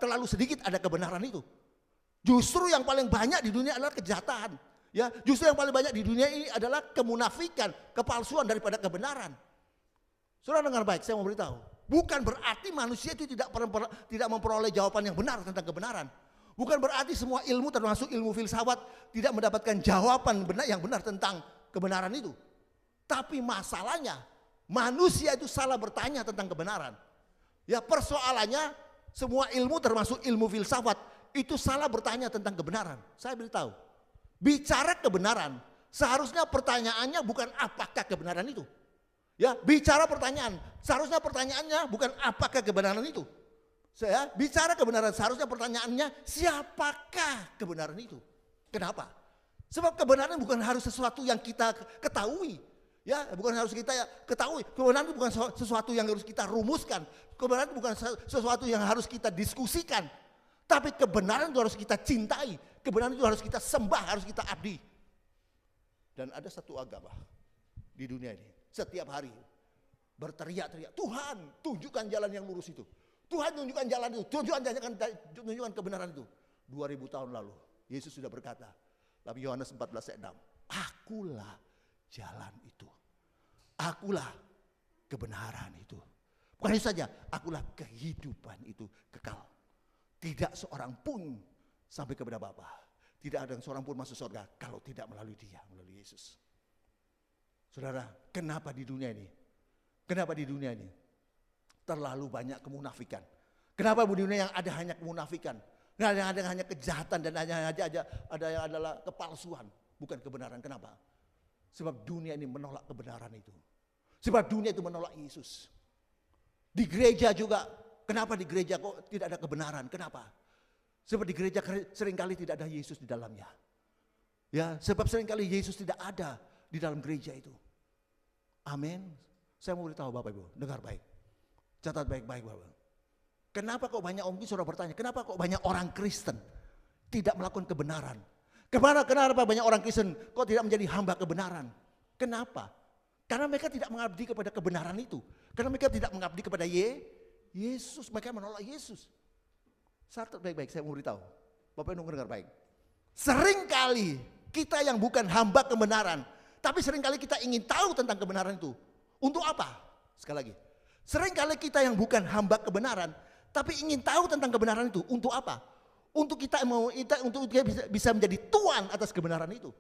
terlalu sedikit ada kebenaran itu? Justru yang paling banyak di dunia adalah kejahatan. Ya, justru yang paling banyak di dunia ini adalah kemunafikan, kepalsuan daripada kebenaran. Saudara dengar baik, saya mau beritahu. Bukan berarti manusia itu tidak memperoleh jawaban yang benar tentang kebenaran. Bukan berarti semua ilmu termasuk ilmu filsafat tidak mendapatkan jawaban yang benar tentang kebenaran itu. Tapi masalahnya manusia itu salah bertanya tentang kebenaran. Ya, persoalannya semua ilmu termasuk ilmu filsafat itu salah bertanya tentang kebenaran. Saya beritahu, bicara kebenaran seharusnya pertanyaannya bukan apakah kebenaran itu. Ya, bicara pertanyaan seharusnya pertanyaannya bukan apakah kebenaran itu. Saya bicara kebenaran seharusnya pertanyaannya siapakah kebenaran itu? Kenapa? Sebab kebenaran bukan harus sesuatu yang kita ketahui. Ya, bukan harus kita ketahui. Kebenaran itu bukan sesuatu yang harus kita rumuskan. Kebenaran itu bukan sesuatu yang harus kita diskusikan. Tapi kebenaran itu harus kita cintai. Kebenaran itu harus kita sembah, harus kita abdi. Dan ada satu agama di dunia ini setiap hari berteriak-teriak, Tuhan tunjukkan jalan yang lurus itu. Tuhan tunjukkan jalan itu, tunjukkan kebenaran itu. 2000 tahun lalu Yesus sudah berkata, dalam Yohanes 14 ayat 6, akulah jalan itu. Akulah kebenaran itu. Bukan itu saja, akulah kehidupan itu kekal. Tidak seorang pun sampai kepada Bapa. Tidak ada seorang pun masuk surga kalau tidak melalui Dia, melalui Yesus. Saudara, kenapa di dunia ini? Kenapa di dunia ini terlalu banyak kemunafikan? Kenapa di dunia yang ada hanya kemunafikan? Yang ada hanya kejahatan dan hanya ada yang adalah kepalsuan, bukan kebenaran. Kenapa? Sebab dunia ini menolak kebenaran itu. Sebab dunia itu menolak Yesus. Di gereja juga, kenapa di gereja kok tidak ada kebenaran? Kenapa? Sebab di gereja seringkali tidak ada Yesus di dalamnya. Ya, sebab seringkali Yesus tidak ada di dalam gereja itu. Amin. Saya mau beritahu Bapak Ibu, dengar baik. Catat baik-baik Bapak. Kenapa kok banyak mungkin saudara bertanya, kenapa kok banyak orang Kristen tidak melakukan kebenaran? Kenapa banyak orang Kristen kok tidak menjadi hamba kebenaran? Kenapa? Karena mereka tidak mengabdi kepada kebenaran itu. Karena mereka tidak mengabdi kepada Yesus. Mereka menolak Yesus. Catat baik-baik, saya mau beritahu. Bapak Ibu dengar baik. Seringkali kita yang bukan hamba kebenaran, tapi seringkali kita ingin tahu tentang kebenaran itu. Untuk apa? Sekali lagi. Seringkali kita yang bukan hamba kebenaran, tapi ingin tahu tentang kebenaran itu. Untuk apa? Untuk kita bisa menjadi tuan atas kebenaran itu.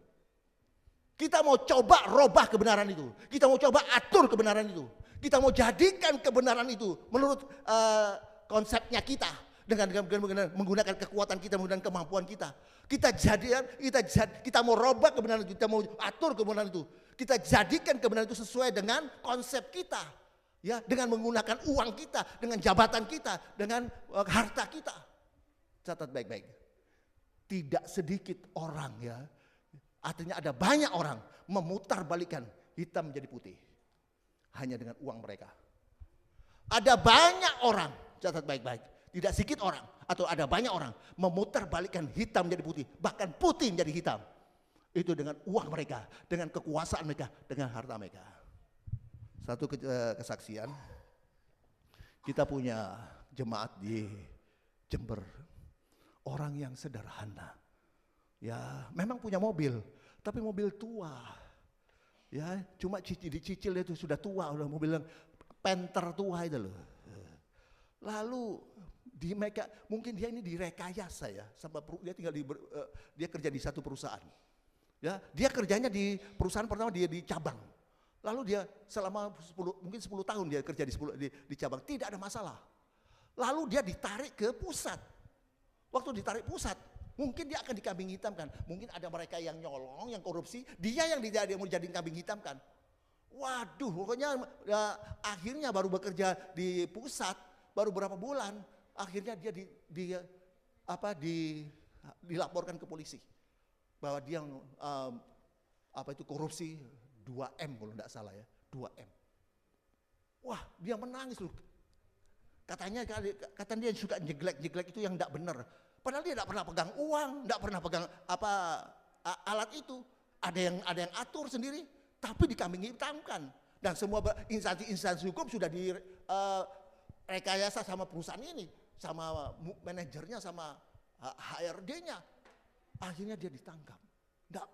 Kita mau coba robah kebenaran itu. Kita mau coba atur kebenaran itu. Kita mau jadikan kebenaran itu menurut konsepnya kita. Dengan menggunakan kekuatan kita, menggunakan kemampuan kita. Kita mau robah kebenaran itu. Kita mau atur kebenaran itu. Kita jadikan kebenaran itu sesuai dengan konsep kita. Ya, dengan menggunakan uang kita, dengan jabatan kita, dengan harta kita. Catat baik-baik. Tidak sedikit orang ya. Artinya ada banyak orang memutarbalikkan hitam menjadi putih. Hanya dengan uang mereka. Ada banyak orang, catat baik-baik. Tidak sedikit orang atau ada banyak orang memutarbalikkan hitam menjadi putih. Bahkan putih menjadi hitam. Itu dengan uang mereka, dengan kekuasaan mereka, dengan harta mereka. Satu kesaksian, kita punya jemaat di Jember, orang yang sederhana, ya memang punya mobil, tapi mobil tua, ya cuma dicicil itu sudah tua, udah mobil yang Panther tua itu loh. Lalu mereka mungkin dia ini direkayasa ya, sama dia tinggal dia kerja di satu perusahaan, ya dia kerjanya di perusahaan pertama dia di cabang. Lalu dia selama 10 tahun dia kerja di cabang, tidak ada masalah. Lalu dia ditarik ke pusat. Waktu ditarik pusat, Mungkin dia akan dikambing hitamkan. Mungkin ada mereka yang nyolong, yang korupsi, dia yang mau dijadiin kambing hitamkan. Waduh, pokoknya ya, akhirnya baru bekerja di pusat, baru berapa bulan, akhirnya dia dilaporkan ke polisi bahwa dia korupsi 2M kalau tidak salah ya, 2M. Wah, dia menangis loh. Katanya dia suka jeglek itu yang tidak benar. Padahal dia tidak pernah pegang uang, tidak pernah pegang alat itu. Ada yang atur sendiri, tapi dikambing hitamkan. Dan semua instansi hukum sudah direkayasa sama perusahaan ini, sama manajernya, sama HRD-nya. Akhirnya dia ditangkap. Nggak,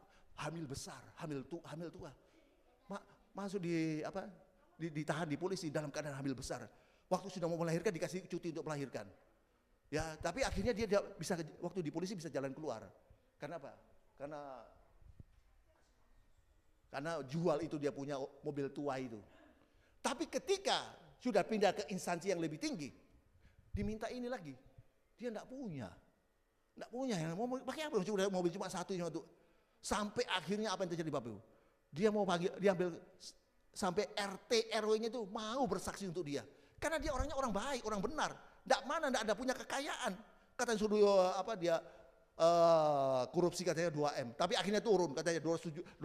hamil besar, hamil tua. Masuk ditahan di polisi dalam keadaan hamil besar. Waktu sudah mau melahirkan dikasih cuti untuk melahirkan. Ya, tapi akhirnya dia bisa waktu di polisi bisa jalan keluar. Karena apa? Karena jual itu dia punya mobil tua itu. Tapi ketika sudah pindah ke instansi yang lebih tinggi, diminta ini lagi, dia enggak punya. Enggak punya, mau pakai apa? Sudah mobil cuma satu itu. Sampai akhirnya apa yang terjadi Bapak Ibu? Dia ambil sampai RT RW-nya itu mau bersaksi untuk dia. Karena dia orangnya orang baik, orang benar. Enggak ada punya kekayaan. Katanya suruh korupsi katanya 2M. Tapi akhirnya turun katanya 270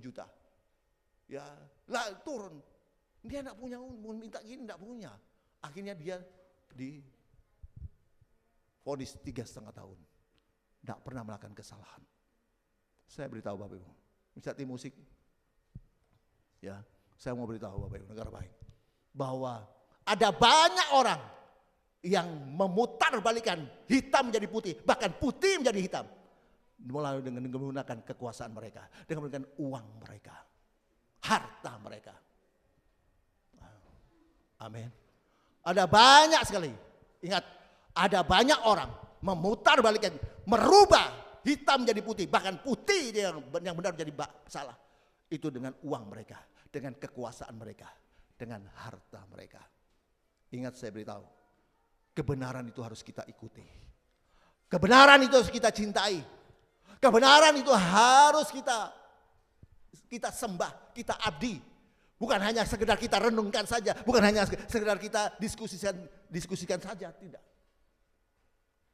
juta. Ya, lah turun. Dia enggak punya, mau minta gini enggak punya. Akhirnya dia vonis 3,5 tahun. Enggak pernah melakukan kesalahan. Saya beritahu Bapak Ibu, bisa tim musik. Ya, saya mau beritahu Bapak Ibu, negara baik, bahwa ada banyak orang yang memutar balikan hitam menjadi putih, bahkan putih menjadi hitam, mulai dengan menggunakan kekuasaan mereka, dengan menggunakan uang mereka, harta mereka. Amin. Ada banyak sekali. Ingat, ada banyak orang memutar balikan, merubah hitam menjadi putih, bahkan putih yang benar menjadi salah. Itu dengan uang mereka, dengan kekuasaan mereka, dengan harta mereka. Ingat, saya beritahu, kebenaran itu harus kita ikuti. Kebenaran itu harus kita cintai. Kebenaran itu harus kita sembah, kita abdi. Bukan hanya sekedar kita renungkan saja, bukan hanya sekedar kita diskusikan saja, tidak.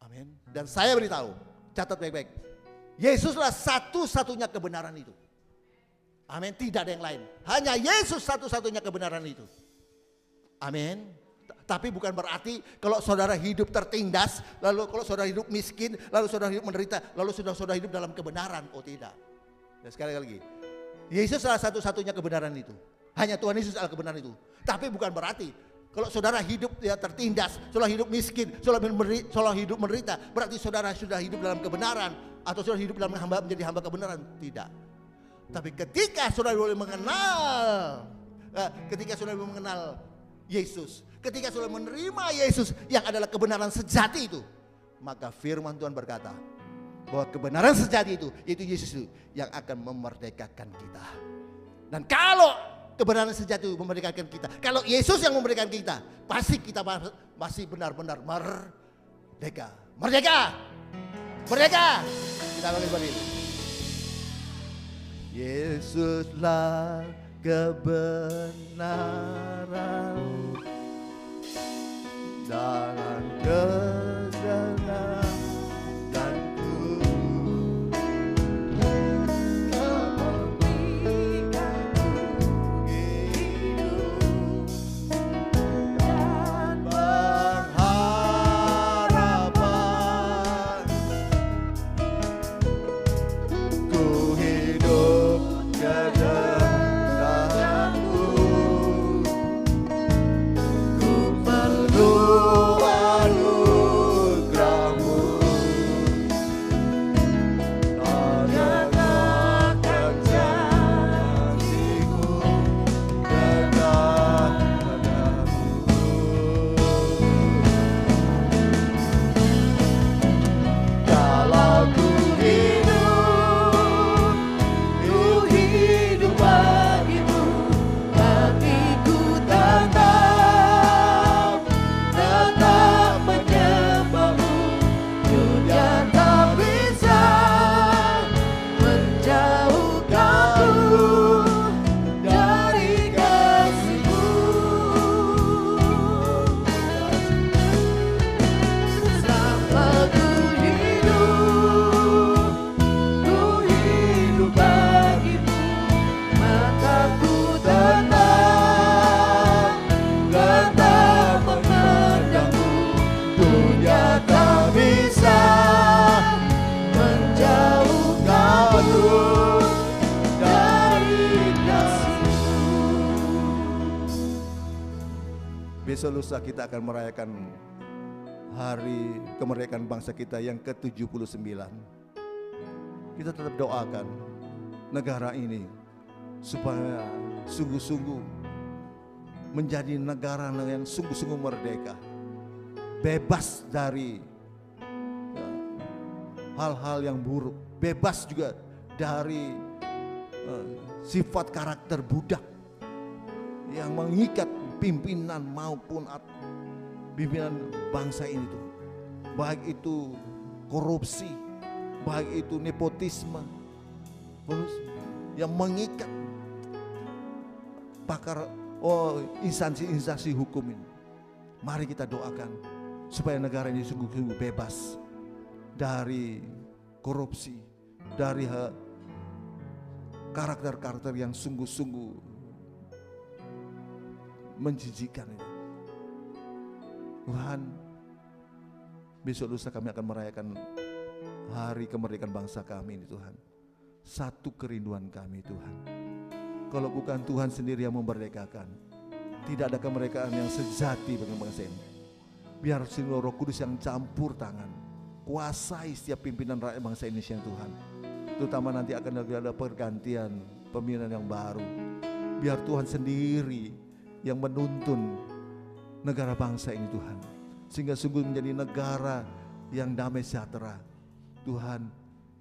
Amin. Dan saya beritahu, catat baik-baik, Yesuslah satu-satunya kebenaran itu. Amin, tidak ada yang lain. Hanya Yesus satu-satunya kebenaran itu. Amin. Tapi bukan berarti kalau saudara hidup tertindas, lalu kalau saudara hidup miskin, lalu saudara hidup menderita, lalu saudara hidup dalam kebenaran. Oh tidak. Dan sekali lagi, Yesus salah satu-satunya kebenaran itu. Hanya Tuhan Yesus adalah kebenaran itu. Tapi bukan berarti kalau saudara hidup tertindas, saudara hidup miskin, saudara hidup menderita, berarti saudara sudah hidup dalam kebenaran atau saudara hidup dalam menjadi hamba kebenaran. Tidak. Tapi ketika saudara boleh mengenal, Yesus, ketika saudara menerima Yesus yang adalah kebenaran sejati itu, maka firman Tuhan berkata bahwa kebenaran sejati itu, yaitu Yesus itu yang akan memerdekakan kita. Dan kalau kebenaran sejati itu memerdekakan kita, kalau Yesus yang memerdekakan kita, pasti kita masih benar-benar merdeka. Merdeka. Kita bangkit berdiri. Yesuslah kebenaran dalam kesenanganku. Ku dari kasih-Mu. Besok lusa kita akan merayakan hari kemerdekaan bangsa kita yang ke-79. Kita tetap doakan negara ini supaya sungguh-sungguh menjadi negara yang sungguh-sungguh merdeka, bebas dari hal-hal yang buruk, bebas juga dari sifat karakter budak yang mengikat pimpinan maupun pimpinan bangsa ini tuh, baik itu korupsi, baik itu nepotisme, yang mengikat instansi-instansi hukum ini. Mari kita doakan supaya negara ini sungguh-sungguh bebas dari korupsi, dari karakter-karakter yang sungguh-sungguh menjijikkan ini. Tuhan, besok lusa kami akan merayakan hari kemerdekaan bangsa kami ini Tuhan. Satu kerinduan kami Tuhan, kalau bukan Tuhan sendiri yang memerdekakan, tidak ada kemerdekaan yang sejati bagi bangsa ini. Biar Roh Kudus yang campur tangan, kuasai setiap pimpinan rakyat bangsa Indonesia Tuhan. Terutama nanti akan ada pergantian pemimpinan yang baru. Biar Tuhan sendiri yang menuntun negara bangsa ini Tuhan, sehingga sungguh menjadi negara yang damai sejahtera. Tuhan,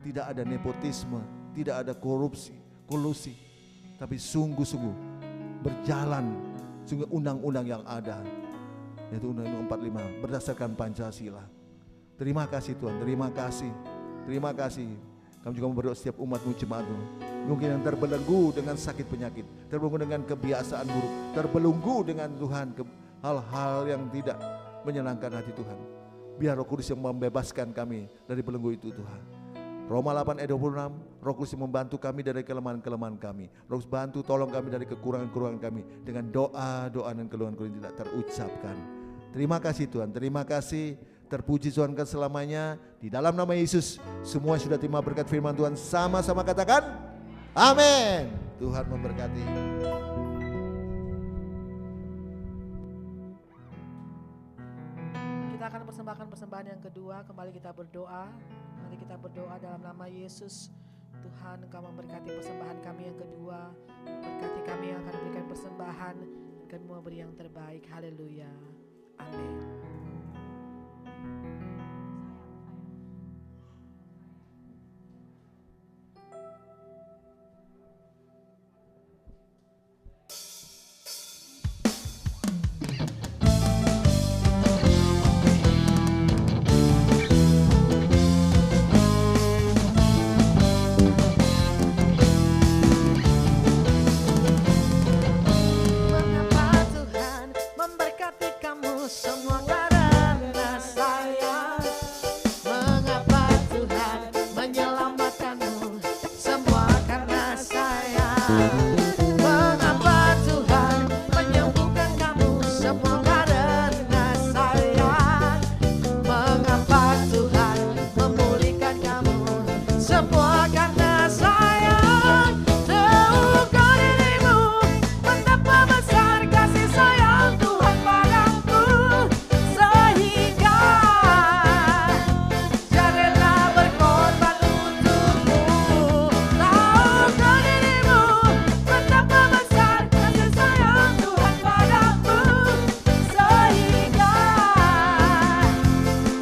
tidak ada nepotisme, tidak ada korupsi, kolusi, tapi sungguh-sungguh berjalan sehingga undang-undang yang ada, yaitu Undang-Undang 45 berdasarkan Pancasila. Terima kasih Tuhan, terima kasih, terima kasih. Kami juga berdoa setiap umat-Mu, jemaat-Mu, mungkin yang terbelenggu dengan sakit penyakit, terbelenggu dengan kebiasaan buruk, terbelenggu dengan Tuhan hal-hal yang tidak menyenangkan hati Tuhan. Biar Roh Kudus yang membebaskan kami dari belenggu itu Tuhan. Roma 8 ayat 26, Roh Kudus yang membantu kami dari kelemahan-kelemahan kami. Roh Kudus bantu tolong kami dari kekurangan-kekurangan kami dengan doa-doa dan keluhan-keluhan yang tidak terucapkan. Terima kasih Tuhan, terima kasih. Terpuji Tuhan selamanya. Di dalam nama Yesus semua sudah terima berkat firman Tuhan, sama-sama katakan amin. Tuhan memberkati. Kita akan persembahkan persembahan yang kedua. Kembali kita berdoa. Mari kita berdoa dalam nama Yesus. Tuhan, Engkau memberkati persembahan kami yang kedua. Berkati kami yang akan memberikan persembahan. Kami mau beri yang terbaik. Haleluya. Amin. Mengapa Tuhan memberkati kamu semua karena saya? Mengapa Tuhan menyelamatkanmu semua karena saya? Mengapa Tuhan menyembuhkan kamu semua karena saya? Mengapa Tuhan memulihkan kamu semua karena saya? Tahukah dirimu betapa besar kasih sayang Tuhan padaku, sehingga Dia rela berkorban untukmu. Tahukah dirimu betapa besar kasih sayang Tuhan padaku, sehingga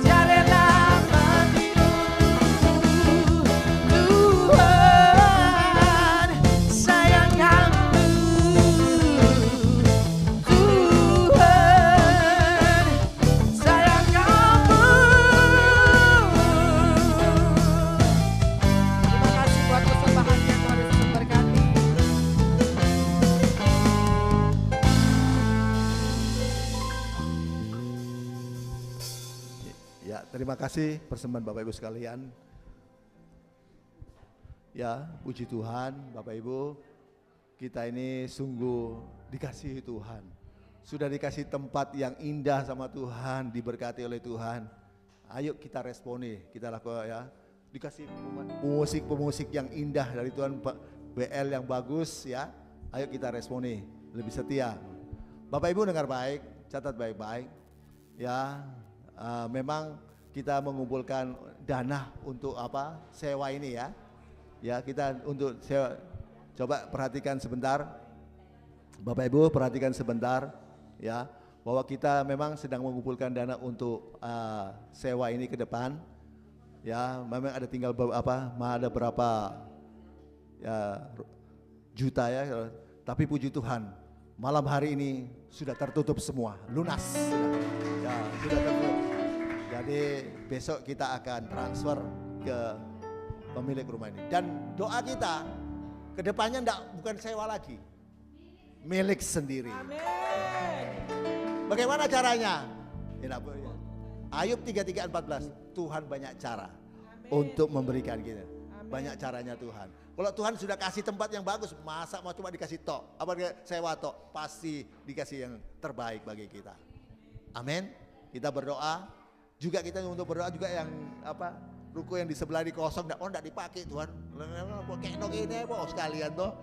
Dia rela menirumu. Tuhan sayang kamu, Tuhan sayang kamu. Terima kasih buat persembahannya, Tuhan Yesus memberkati. Ya, terima kasih persembahan Bapak Ibu sekalian. Ya, puji Tuhan Bapak Ibu, kita ini sungguh dikasihi Tuhan. Sudah dikasih tempat yang indah sama Tuhan, diberkati oleh Tuhan. Ayo kita responi, kita lakukan ya. dikasih pemusik yang indah dari Tuhan, Pak BL yang bagus ya. Ayo kita responi lebih setia. Bapak Ibu dengar baik, catat baik-baik ya. Memang kita mengumpulkan dana untuk apa? Sewa ini ya. Ya, kita untuk sewa. Coba perhatikan sebentar. Bapak Ibu perhatikan sebentar ya, bahwa kita memang sedang mengumpulkan dana untuk sewa ini ke depan. Ya, memang ada tinggal ada berapa ya, juta ya, tapi puji Tuhan malam hari ini sudah tertutup semua, lunas ya, sudah tertutup. Jadi besok kita akan transfer ke pemilik rumah ini, dan doa kita ke depannya bukan sewa lagi, milik sendiri. Amin. Bagaimana caranya? Ayub 33:14, Tuhan banyak cara untuk memberikan kita. Banyak caranya Tuhan. Kalau Tuhan sudah kasih tempat yang bagus, masa mau cuma dikasih tok? Apa sewa tok? Pasti dikasih yang terbaik bagi kita. Amin. Kita berdoa. Juga kita untuk berdoa juga yang ruko yang di sebelah di kosong, enggak dipakai Tuhan. Kayak gini sekalian tuh.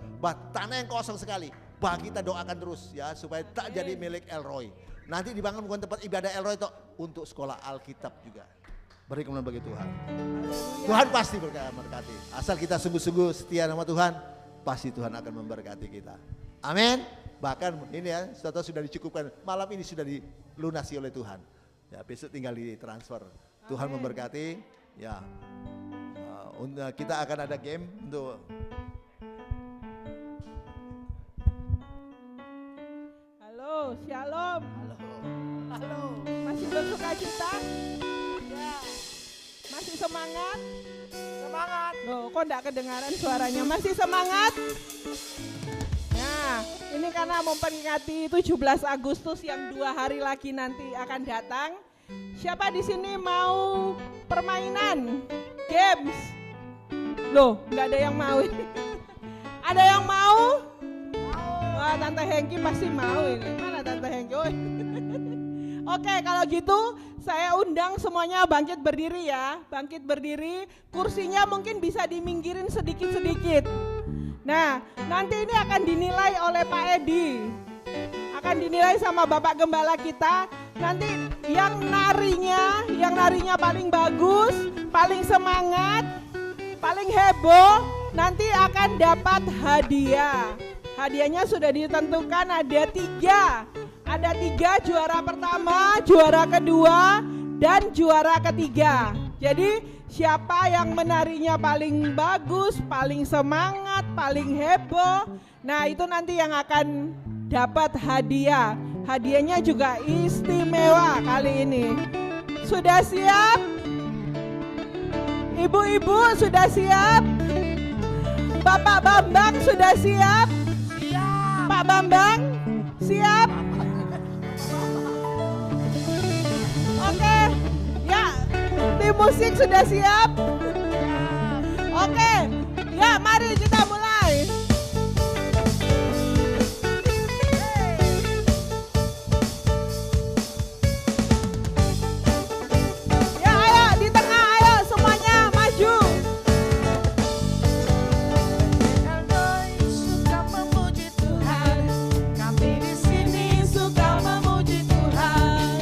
Tanah yang kosong sekali. Kita doakan terus ya supaya tak jadi milik Elroy. Nanti dibangun bukan tempat ibadah Elroy itu untuk sekolah Alkitab juga. Beri kemuliaan bagi Tuhan. Tuhan pasti berkati. Asal kita sungguh-sungguh setia sama Tuhan, pasti Tuhan akan memberkati kita. Amin. Bahkan ini ya, sudah dicukupkan. Malam ini sudah dilunasi oleh Tuhan. Ya, besok tinggal ditransfer. Tuhan memberkati. Ya, kita akan ada game untuk. Halo, shalom. Halo. Masih bersuka cita? Ya. Masih semangat? Semangat. Loh, kok enggak kedengaran suaranya? Masih semangat? Nah, ini karena memperingati 17 Agustus yang 2 hari lagi nanti akan datang. Siapa di sini mau permainan? Games? Loh, enggak ada yang mau. Ada yang mau? Wah, Tante Hengki pasti mau ini. Mana Tante Hengki? Oh. Oke, kalau gitu saya undang semuanya bangkit berdiri ya. Bangkit berdiri, kursinya mungkin bisa diminggirin sedikit-sedikit. Nah, nanti ini akan dinilai oleh Pak Edi. Akan dinilai sama Bapak Gembala kita. Nanti yang narinya paling bagus, paling semangat, paling heboh, nanti akan dapat hadiah. Hadiahnya sudah ditentukan ada 3. Ada 3, juara pertama, juara kedua, dan juara ketiga. Jadi siapa yang menarinya paling bagus, paling semangat, paling heboh, nah itu nanti yang akan dapat hadiah. Hadiahnya juga istimewa kali ini. Sudah siap? Ibu-ibu sudah siap? Bapak Bambang sudah siap? Siap. Pak Bambang siap? Oke, ya, tim musik sudah siap? Oke, ya mari kita mulai. Ya ayo di tengah, ayo semuanya maju. Elroy suka memuji Tuhan, kami di sini suka memuji Tuhan.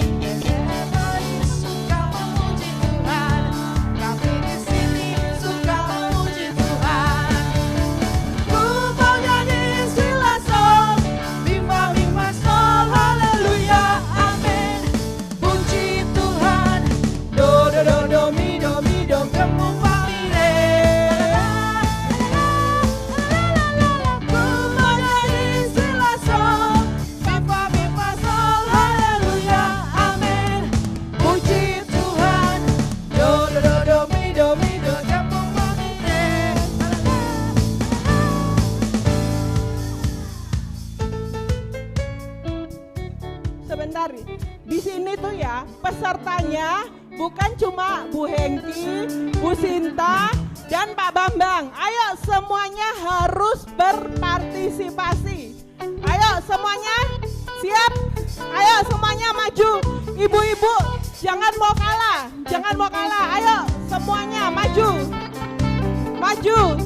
Elroy suka memuji Tuhan, kami di sini suka memuji Tuhan. Ku mau nyanyi istilah song, bimba sol, haleluya, amin. Puji Tuhan, do do do do mi do kemung pamire. Ku mau nyanyi istilah song, bimba sol, haleluya, amin. Puji Tuhan, do do do do mi kemung pamire. Sebentar, di sini tuh ya pesertanya bukan cuma Bu Hengki, Bu Sinta, dan Pak Bambang. Ayo semuanya harus berpartisipasi. Ayo semuanya siap? Ayo semuanya maju. Ibu-ibu jangan mau kalah, jangan mau kalah. Ayo semuanya maju, maju.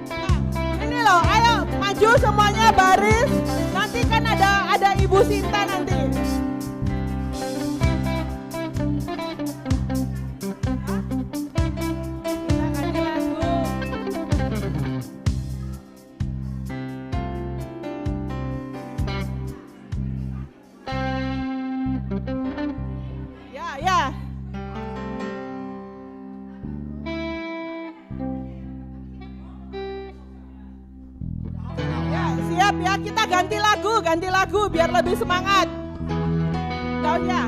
Nah, ini loh, ayo maju semuanya baris. Nanti kan ada Ibu Sinta nanti. Ya. Ya, siap ya. Kita ganti lagu biar lebih semangat. Daunnya.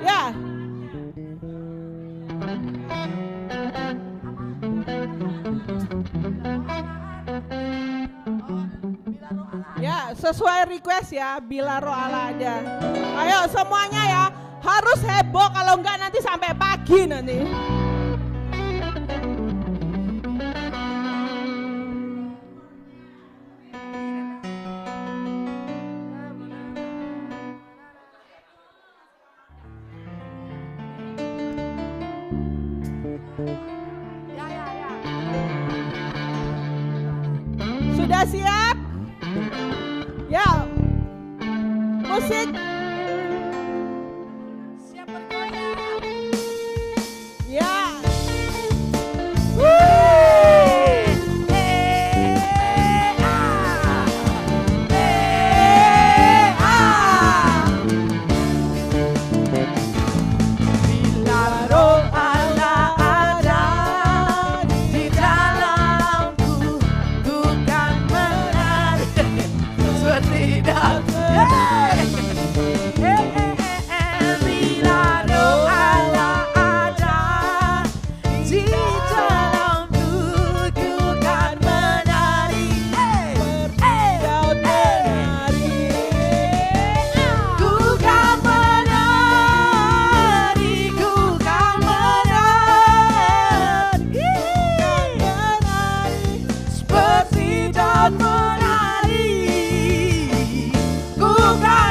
Ya. Ya, sesuai request ya, bila roh Allah ada. Ayo semuanya ya, harus heboh kalau enggak nanti sampai pagi nanti. Sudah siap? Ya, musik. Siap bergoyang. Ya. Bila roh Allah ada di dalamku, ku kan menari seperti bila roh Allah ada di dalamku, ku kan menari ku kan menari, ku kan menari seperti daun menari, ku kan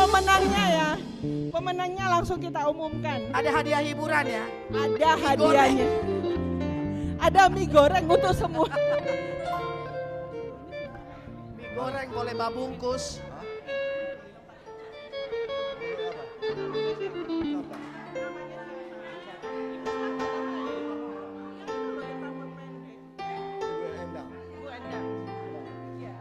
pemenangnya ya. Pemenangnya langsung kita umumkan. Ada hadiah hiburan ya. Ada hadiahnya. Ada mie goreng untuk semua. Mie goreng boleh babungkus. Ibu Endang. Iya. Iya.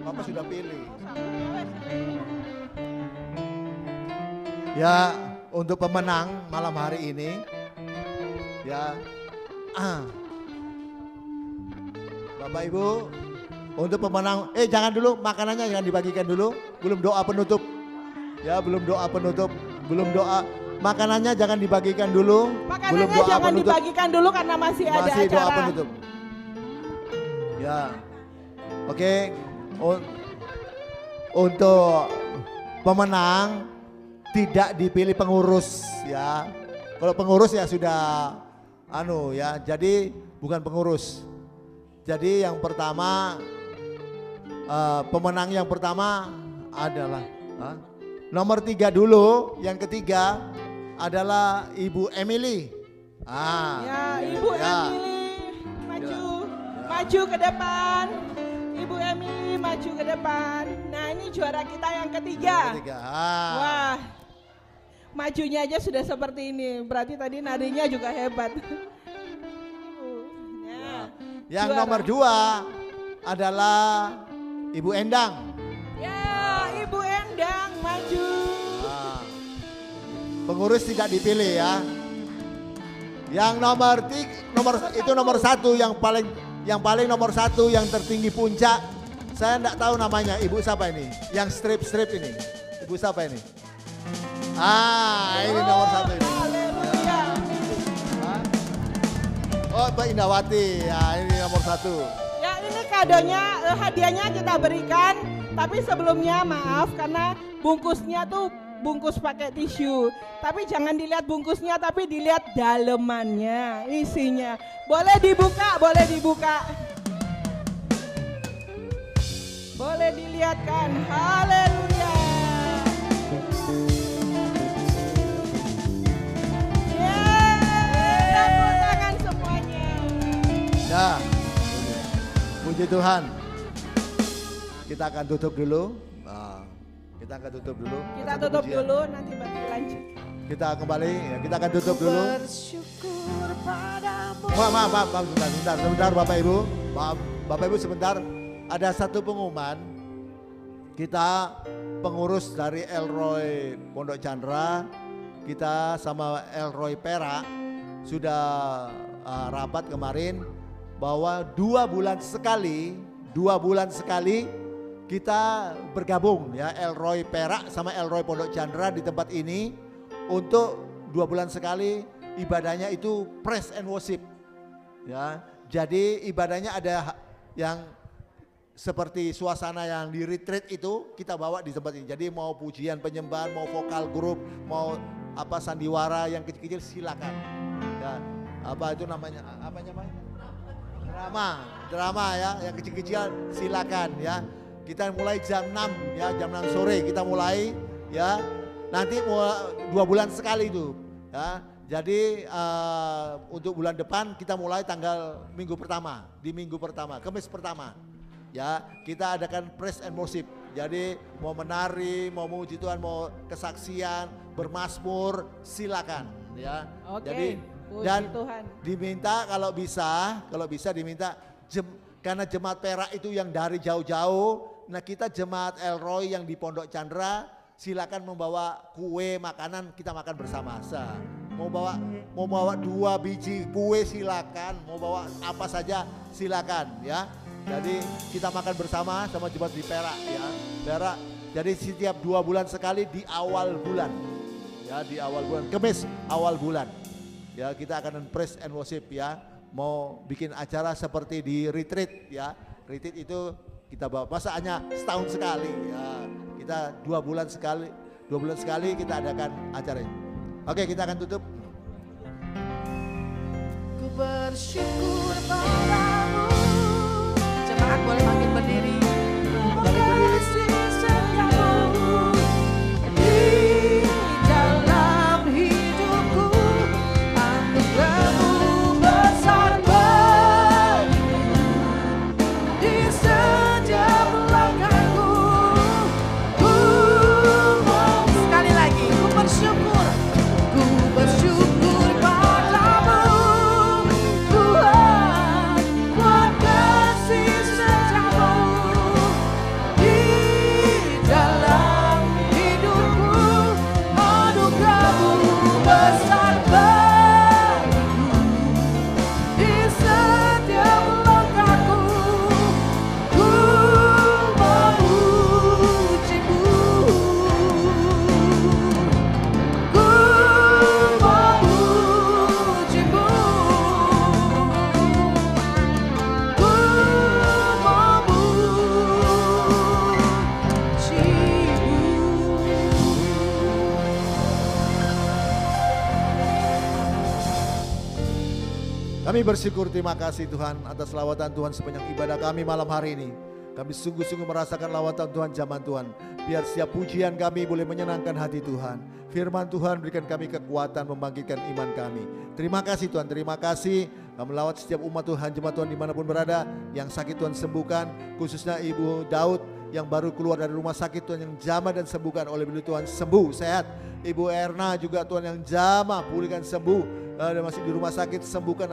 Bapak sudah pilih. Ya, untuk pemenang malam hari ini, ya, Bapak Ibu, untuk pemenang, jangan dulu, makanannya jangan dibagikan dulu, belum doa penutup, ya, belum doa penutup, belum doa, makanannya jangan dibagikan dulu, belum Makanannya doa jangan penutup, dibagikan dulu karena masih ada masih doa acara. penutup, ya, oke, untuk pemenang tidak dipilih pengurus ya. Kalau pengurus ya sudah ya, jadi bukan pengurus. Jadi yang pertama pemenang yang pertama adalah nomor 3 dulu, yang ketiga adalah Ibu Emily. Ya, Ibu Emily maju, maju ke depan. Ibu Emily maju ke depan. Nah, ini juara kita yang ketiga. Wah, majunya aja sudah seperti ini. Berarti tadi nadinya juga hebat. Yang juara. nomor 2 adalah Ibu Endang. Ya, Ibu Endang maju. Pengurus tidak dipilih ya. Yang nomor 1 yang paling nomor 1 yang tertinggi puncak. Saya enggak tahu namanya. Ibu siapa ini? Yang strip ini. Ibu siapa ini? Ini nomor 1 ini. Haleluya. Oh, Mbak Indawati. Ya, ini nomor 1. Ya, ini kadonya, hadiahnya kita berikan. Tapi sebelumnya maaf karena bungkusnya tuh bungkus pakai tisu. Tapi jangan dilihat bungkusnya, tapi dilihat dalemannya, isinya. Boleh dibuka, boleh dibuka. Boleh dilihatkan. Haleluya. Yeay, tepuk tangan semuanya. Ya. Puji Tuhan. Kita akan tutup dulu. Kita akan tutup dulu. Kita tutup dulu, nanti baru lanjut. Kita kembali, ya, kita akan tutup dulu. Bersyukur padamu. Maaf, sebentar Bapak Ibu. Bapak Ibu sebentar. Ada satu pengumuman. Kita pengurus dari Elroy Pondok Chandra, kita sama Elroy Perak sudah rapat kemarin bahwa 2 bulan sekali kita bergabung ya, Elroy Perak sama Elroy Pondok Chandra di tempat ini untuk 2 bulan sekali ibadahnya itu praise and worship ya. Jadi ibadahnya ada yang seperti suasana yang di retreat itu kita bawa di tempat ini. Jadi mau pujian penyembahan, mau vokal grup, mau apa sandiwara yang kecil-kecil silakan. Ya, apa itu namanya? Apa namanya? Drama ya, yang kecil-kecil silakan ya. Kita mulai jam 6 ya, jam 6 sore kita mulai ya. Nanti 2 bulan sekali itu ya. Jadi untuk bulan depan kita mulai tanggal minggu pertama, Kamis pertama. Ya, kita adakan praise and worship. Jadi mau menari, mau memuji Tuhan, mau kesaksian, bermazmur, silakan ya. Oke, Jadi puji dan Tuhan. diminta kalau bisa diminta karena jemaat Perak itu yang dari jauh-jauh. Nah, kita jemaat Elroy yang di Pondok Chandra silakan membawa kue, makanan, kita makan bersama. Mau bawa 2 biji kue silakan, mau bawa apa saja silakan ya. Jadi kita makan bersama sama jemaat di Perak ya. Perak. Jadi setiap 2 bulan sekali di awal bulan. Ya, di awal bulan, Kamis awal bulan. Ya, kita akan praise and worship ya. Mau bikin acara seperti di retreat ya. Retreat itu kita bawa, masa hanya setahun sekali ya. Kita 2 bulan sekali kita adakan acara ini. Oke, kita akan tutup. Ku bersyukur padamu. Jemaat boleh makin berdiri. Balik berdiri. Kasih setiamu di dalam hidupku, anugerahmu besar bagiku. Di setiap langkahku, ku mau. Sekali lagi, ku bersyukur padamu, Tuhan, buat kasih setiamu di dalam hidupku, anugerahmu besar bagiku. Di setiap langkahku, ku memujimu, ku memujimu, ku memujimu. Kami bersyukur, terima kasih Tuhan atas lawatan Tuhan sepanjang ibadah kami malam hari ini. Kami sungguh-sungguh merasakan lawatan Tuhan, zaman Tuhan. Biar setiap pujian kami boleh menyenangkan hati Tuhan. Firman Tuhan berikan kami kekuatan, membangkitkan iman kami. Terima kasih Tuhan, terima kasih. Kami melawat setiap umat Tuhan, jemaat Tuhan dimanapun berada. Yang sakit Tuhan sembuhkan, khususnya Ibu Daud yang baru keluar dari rumah sakit, Tuhan yang jamah dan sembuhkan. Oleh begitu Tuhan sembuh, sehat. Ibu Erna juga Tuhan yang jamah, pulihkan sembuh. Dan masih di rumah sakit, sembuhkan.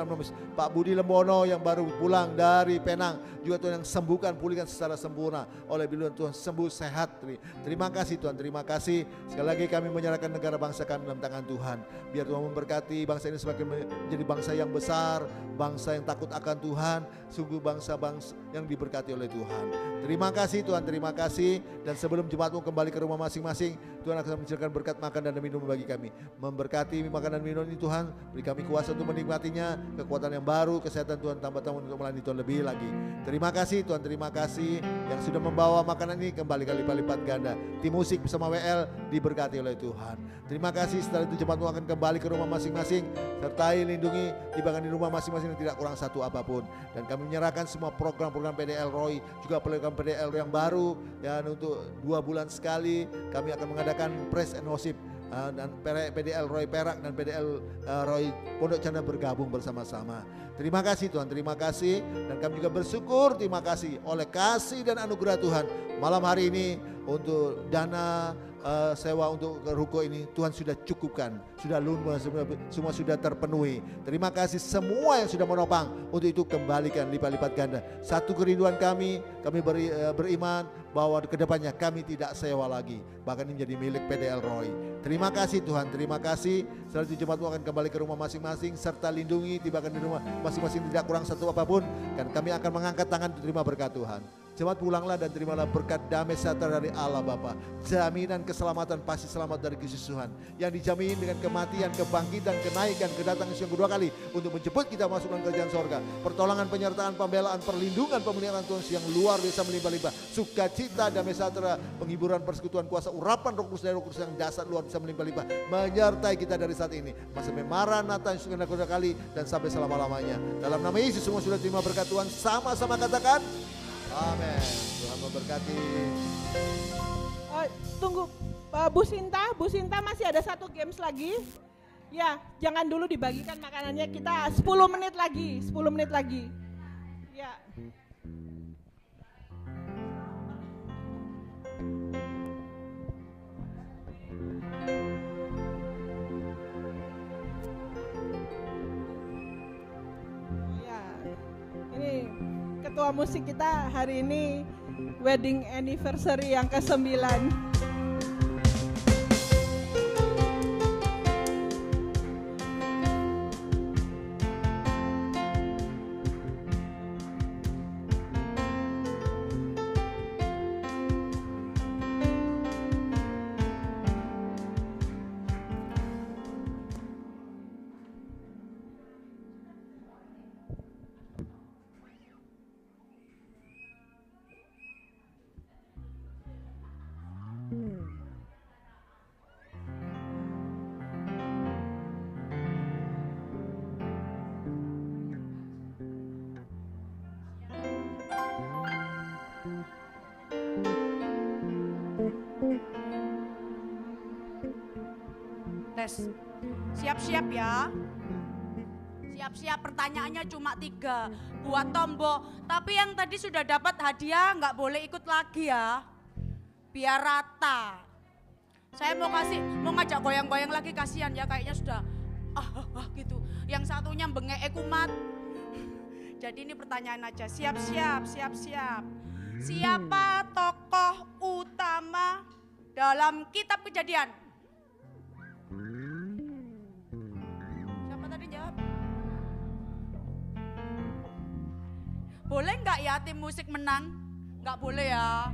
Pak Budi Lembono yang baru pulang dari Penang juga Tuhan yang sembuhkan, pulihkan secara sempurna. Oleh begitu Tuhan sembuh, sehat. Terima kasih Tuhan, terima kasih. Sekali lagi kami menyerahkan negara bangsa kami dalam tangan Tuhan. Biar Tuhan memberkati bangsa ini semakin menjadi bangsa yang besar, bangsa yang takut akan Tuhan, sungguh bangsa-bangsa yang diberkati oleh Tuhan. Terima kasih Tuhan, terima kasih. Dan sebelum jemaatmu kembali ke rumah masing-masing, Tuhan akan mencurahkan berkat makan dan minum bagi kami. Memberkati makanan dan minum ini Tuhan, beri kami kuasa untuk menikmatinya, kekuatan yang baru, kesehatan Tuhan, tambah tahun untuk melayani Tuhan lebih lagi. Terima kasih Tuhan, terima kasih yang sudah membawa makanan ini kembali kali lipat ganda. Tim musik bersama WL diberkati oleh Tuhan. Terima kasih, setelah itu jemaatmu akan kembali ke rumah masing-masing, sertai lindungi tibangan di rumah masing-masing yang tidak kurang satu apapun. Dan kami menyerahkan semua program-program PDL Roy, juga program PDL yang baru, dan untuk 2 bulan sekali kami akan mengadakan Praise and Worship. Dan PDL Roy Perak dan PDL Roy Pondok Canda bergabung bersama-sama. Terima kasih Tuhan, terima kasih. Dan kami juga bersyukur, terima kasih oleh kasih dan anugerah Tuhan. Malam hari ini untuk dana sewa untuk ruko ini Tuhan sudah cukupkan, sudah lunas, semua sudah terpenuhi. Terima kasih semua yang sudah menopang, untuk itu kembalikan lipat-lipat ganda. Satu kerinduan kami beriman bahwa kedepannya kami tidak sewa lagi, bahkan ini menjadi milik PDL Roy. Terima kasih Tuhan, terima kasih. Setelah itu jemaatmu akan kembali ke rumah masing-masing, serta lindungi tibakan di rumah masing-masing tidak kurang satu apapun. Dan kami akan mengangkat tangan untuk terima berkat Tuhan. Jemaat pulanglah dan terimalah berkat damai sejahtera dari Allah Bapa, jaminan keselamatan pasti selamat dari Kristus Tuhan yang dijamin dengan kematian, kebangkitan, kenaikan, kedatangan yang kedua kali untuk menjemput kita masuk dalam kerajaan sorga. Pertolongan, penyertaan, pembelaan, perlindungan, pemeliharaan Tuhan yang luar biasa melimpah-limpah, sukacita, damai sejahtera, penghiburan, persekutuan, kuasa, urapan Roh Kudus dari Roh Kudus yang dasar luar biasa melimpah-limpah menyertai kita dari saat ini sampai Maranatha yang kedua kali dan sampai selama-lamanya. Dalam nama Yesus semua sudah terima berkat Tuhan, sama-sama katakan amin. Tuhan memberkati. Tunggu, Bu Sinta masih ada satu games lagi. Ya, jangan dulu dibagikan makanannya, kita 10 menit lagi. Ya. Ya, ini ketua musik kita hari ini wedding anniversary yang ke-9. tes. Siap-siap ya. Siap-siap, pertanyaannya cuma 3 buat Tombo. Tapi yang tadi sudah dapat hadiah nggak boleh ikut lagi ya. Biar rata. Saya mau ngajak goyang-goyang lagi, kasihan ya kayaknya sudah gitu. Yang satunya bengek kumat. Jadi ini pertanyaan aja. Siap-siap. Siapa tokoh utama dalam kitab Kejadian? Siapa tadi jawab? Boleh nggak ya tim musik menang? Nggak boleh ya.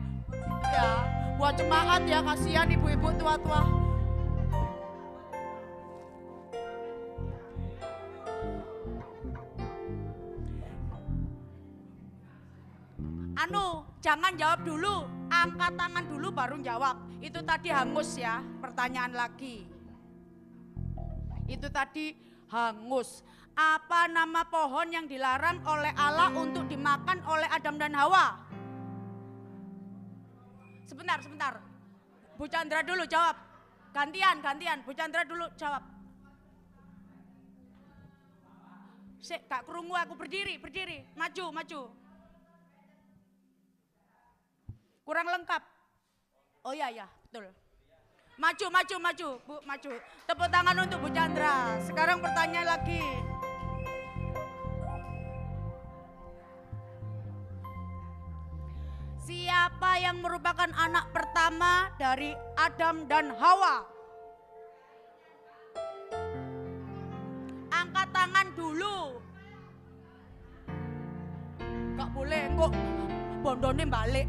Ya, buat jemaat ya, kasihan ibu-ibu tua-tua. Jangan jawab dulu, angkat tangan dulu baru jawab. Itu tadi hangus ya, pertanyaan lagi. Itu tadi hangus. Apa nama pohon yang dilarang oleh Allah untuk dimakan oleh Adam dan Hawa? Sebentar. Bu Chandra dulu jawab. Gantian. Bu Chandra dulu jawab. Kak kerungu aku berdiri. Maju. Kurang lengkap. Oh iya, betul. Maju, Bu, maju. Tepuk tangan untuk Bu Chandra. Sekarang pertanyaan lagi. Siapa yang merupakan anak pertama dari Adam dan Hawa? Angkat tangan dulu. Gak boleh, kok bondone balik.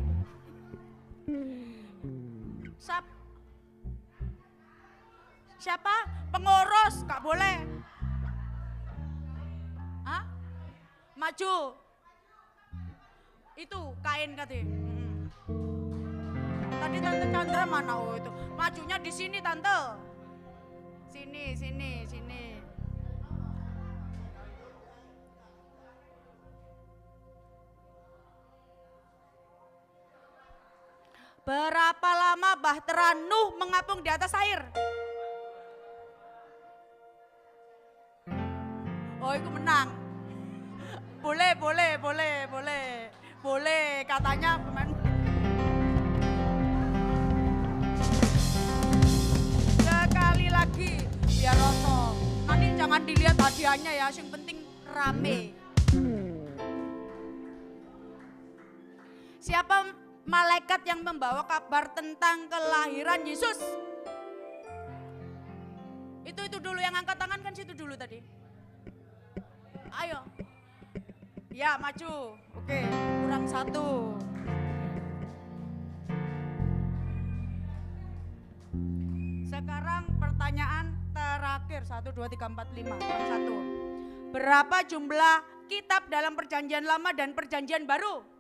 Siapa? Pengurus, gak boleh. Hah? Maju. Itu kain katanya. Tadi Tante Chandra mana? Oh itu. Majunya di sini Tante. Sini. Berapa lama Bahtera Nuh mengapung di atas air? Oh, itu menang. Boleh, katanya pemain. Sekali lagi, biar roto. Nanti jangan dilihat hadiahnya ya, yang penting rame. Siapa malaikat yang membawa kabar tentang kelahiran Yesus? Itu dulu yang angkat tangan kan situ dulu tadi. Ayo. Ya, maju. Oke, kurang 1. Sekarang pertanyaan terakhir. 1, 2, 3, 4, 5. Kurang 1. Berapa jumlah kitab dalam Perjanjian Lama dan Perjanjian Baru?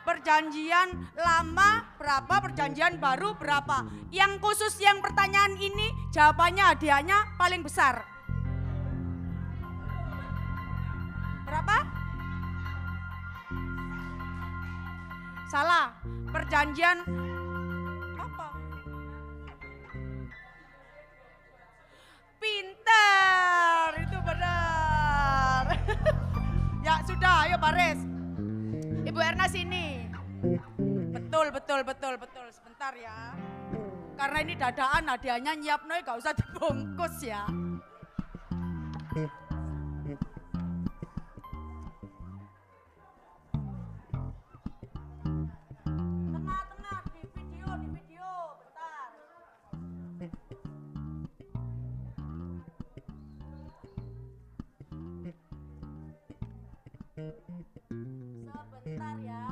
Perjanjian Lama berapa, Perjanjian Baru berapa? Yang khusus yang pertanyaan ini jawabannya hadiahnya paling besar. Berapa? Salah. Perjanjian apa? Pintar, itu benar. Ya sudah, ayo baris. Ibu Erna sini. Betul. Sebentar ya. Karena ini dadaan hadiahnya nyiap noy, gak usah dibungkus ya. Tengah di video, bentar. Sebentar ya.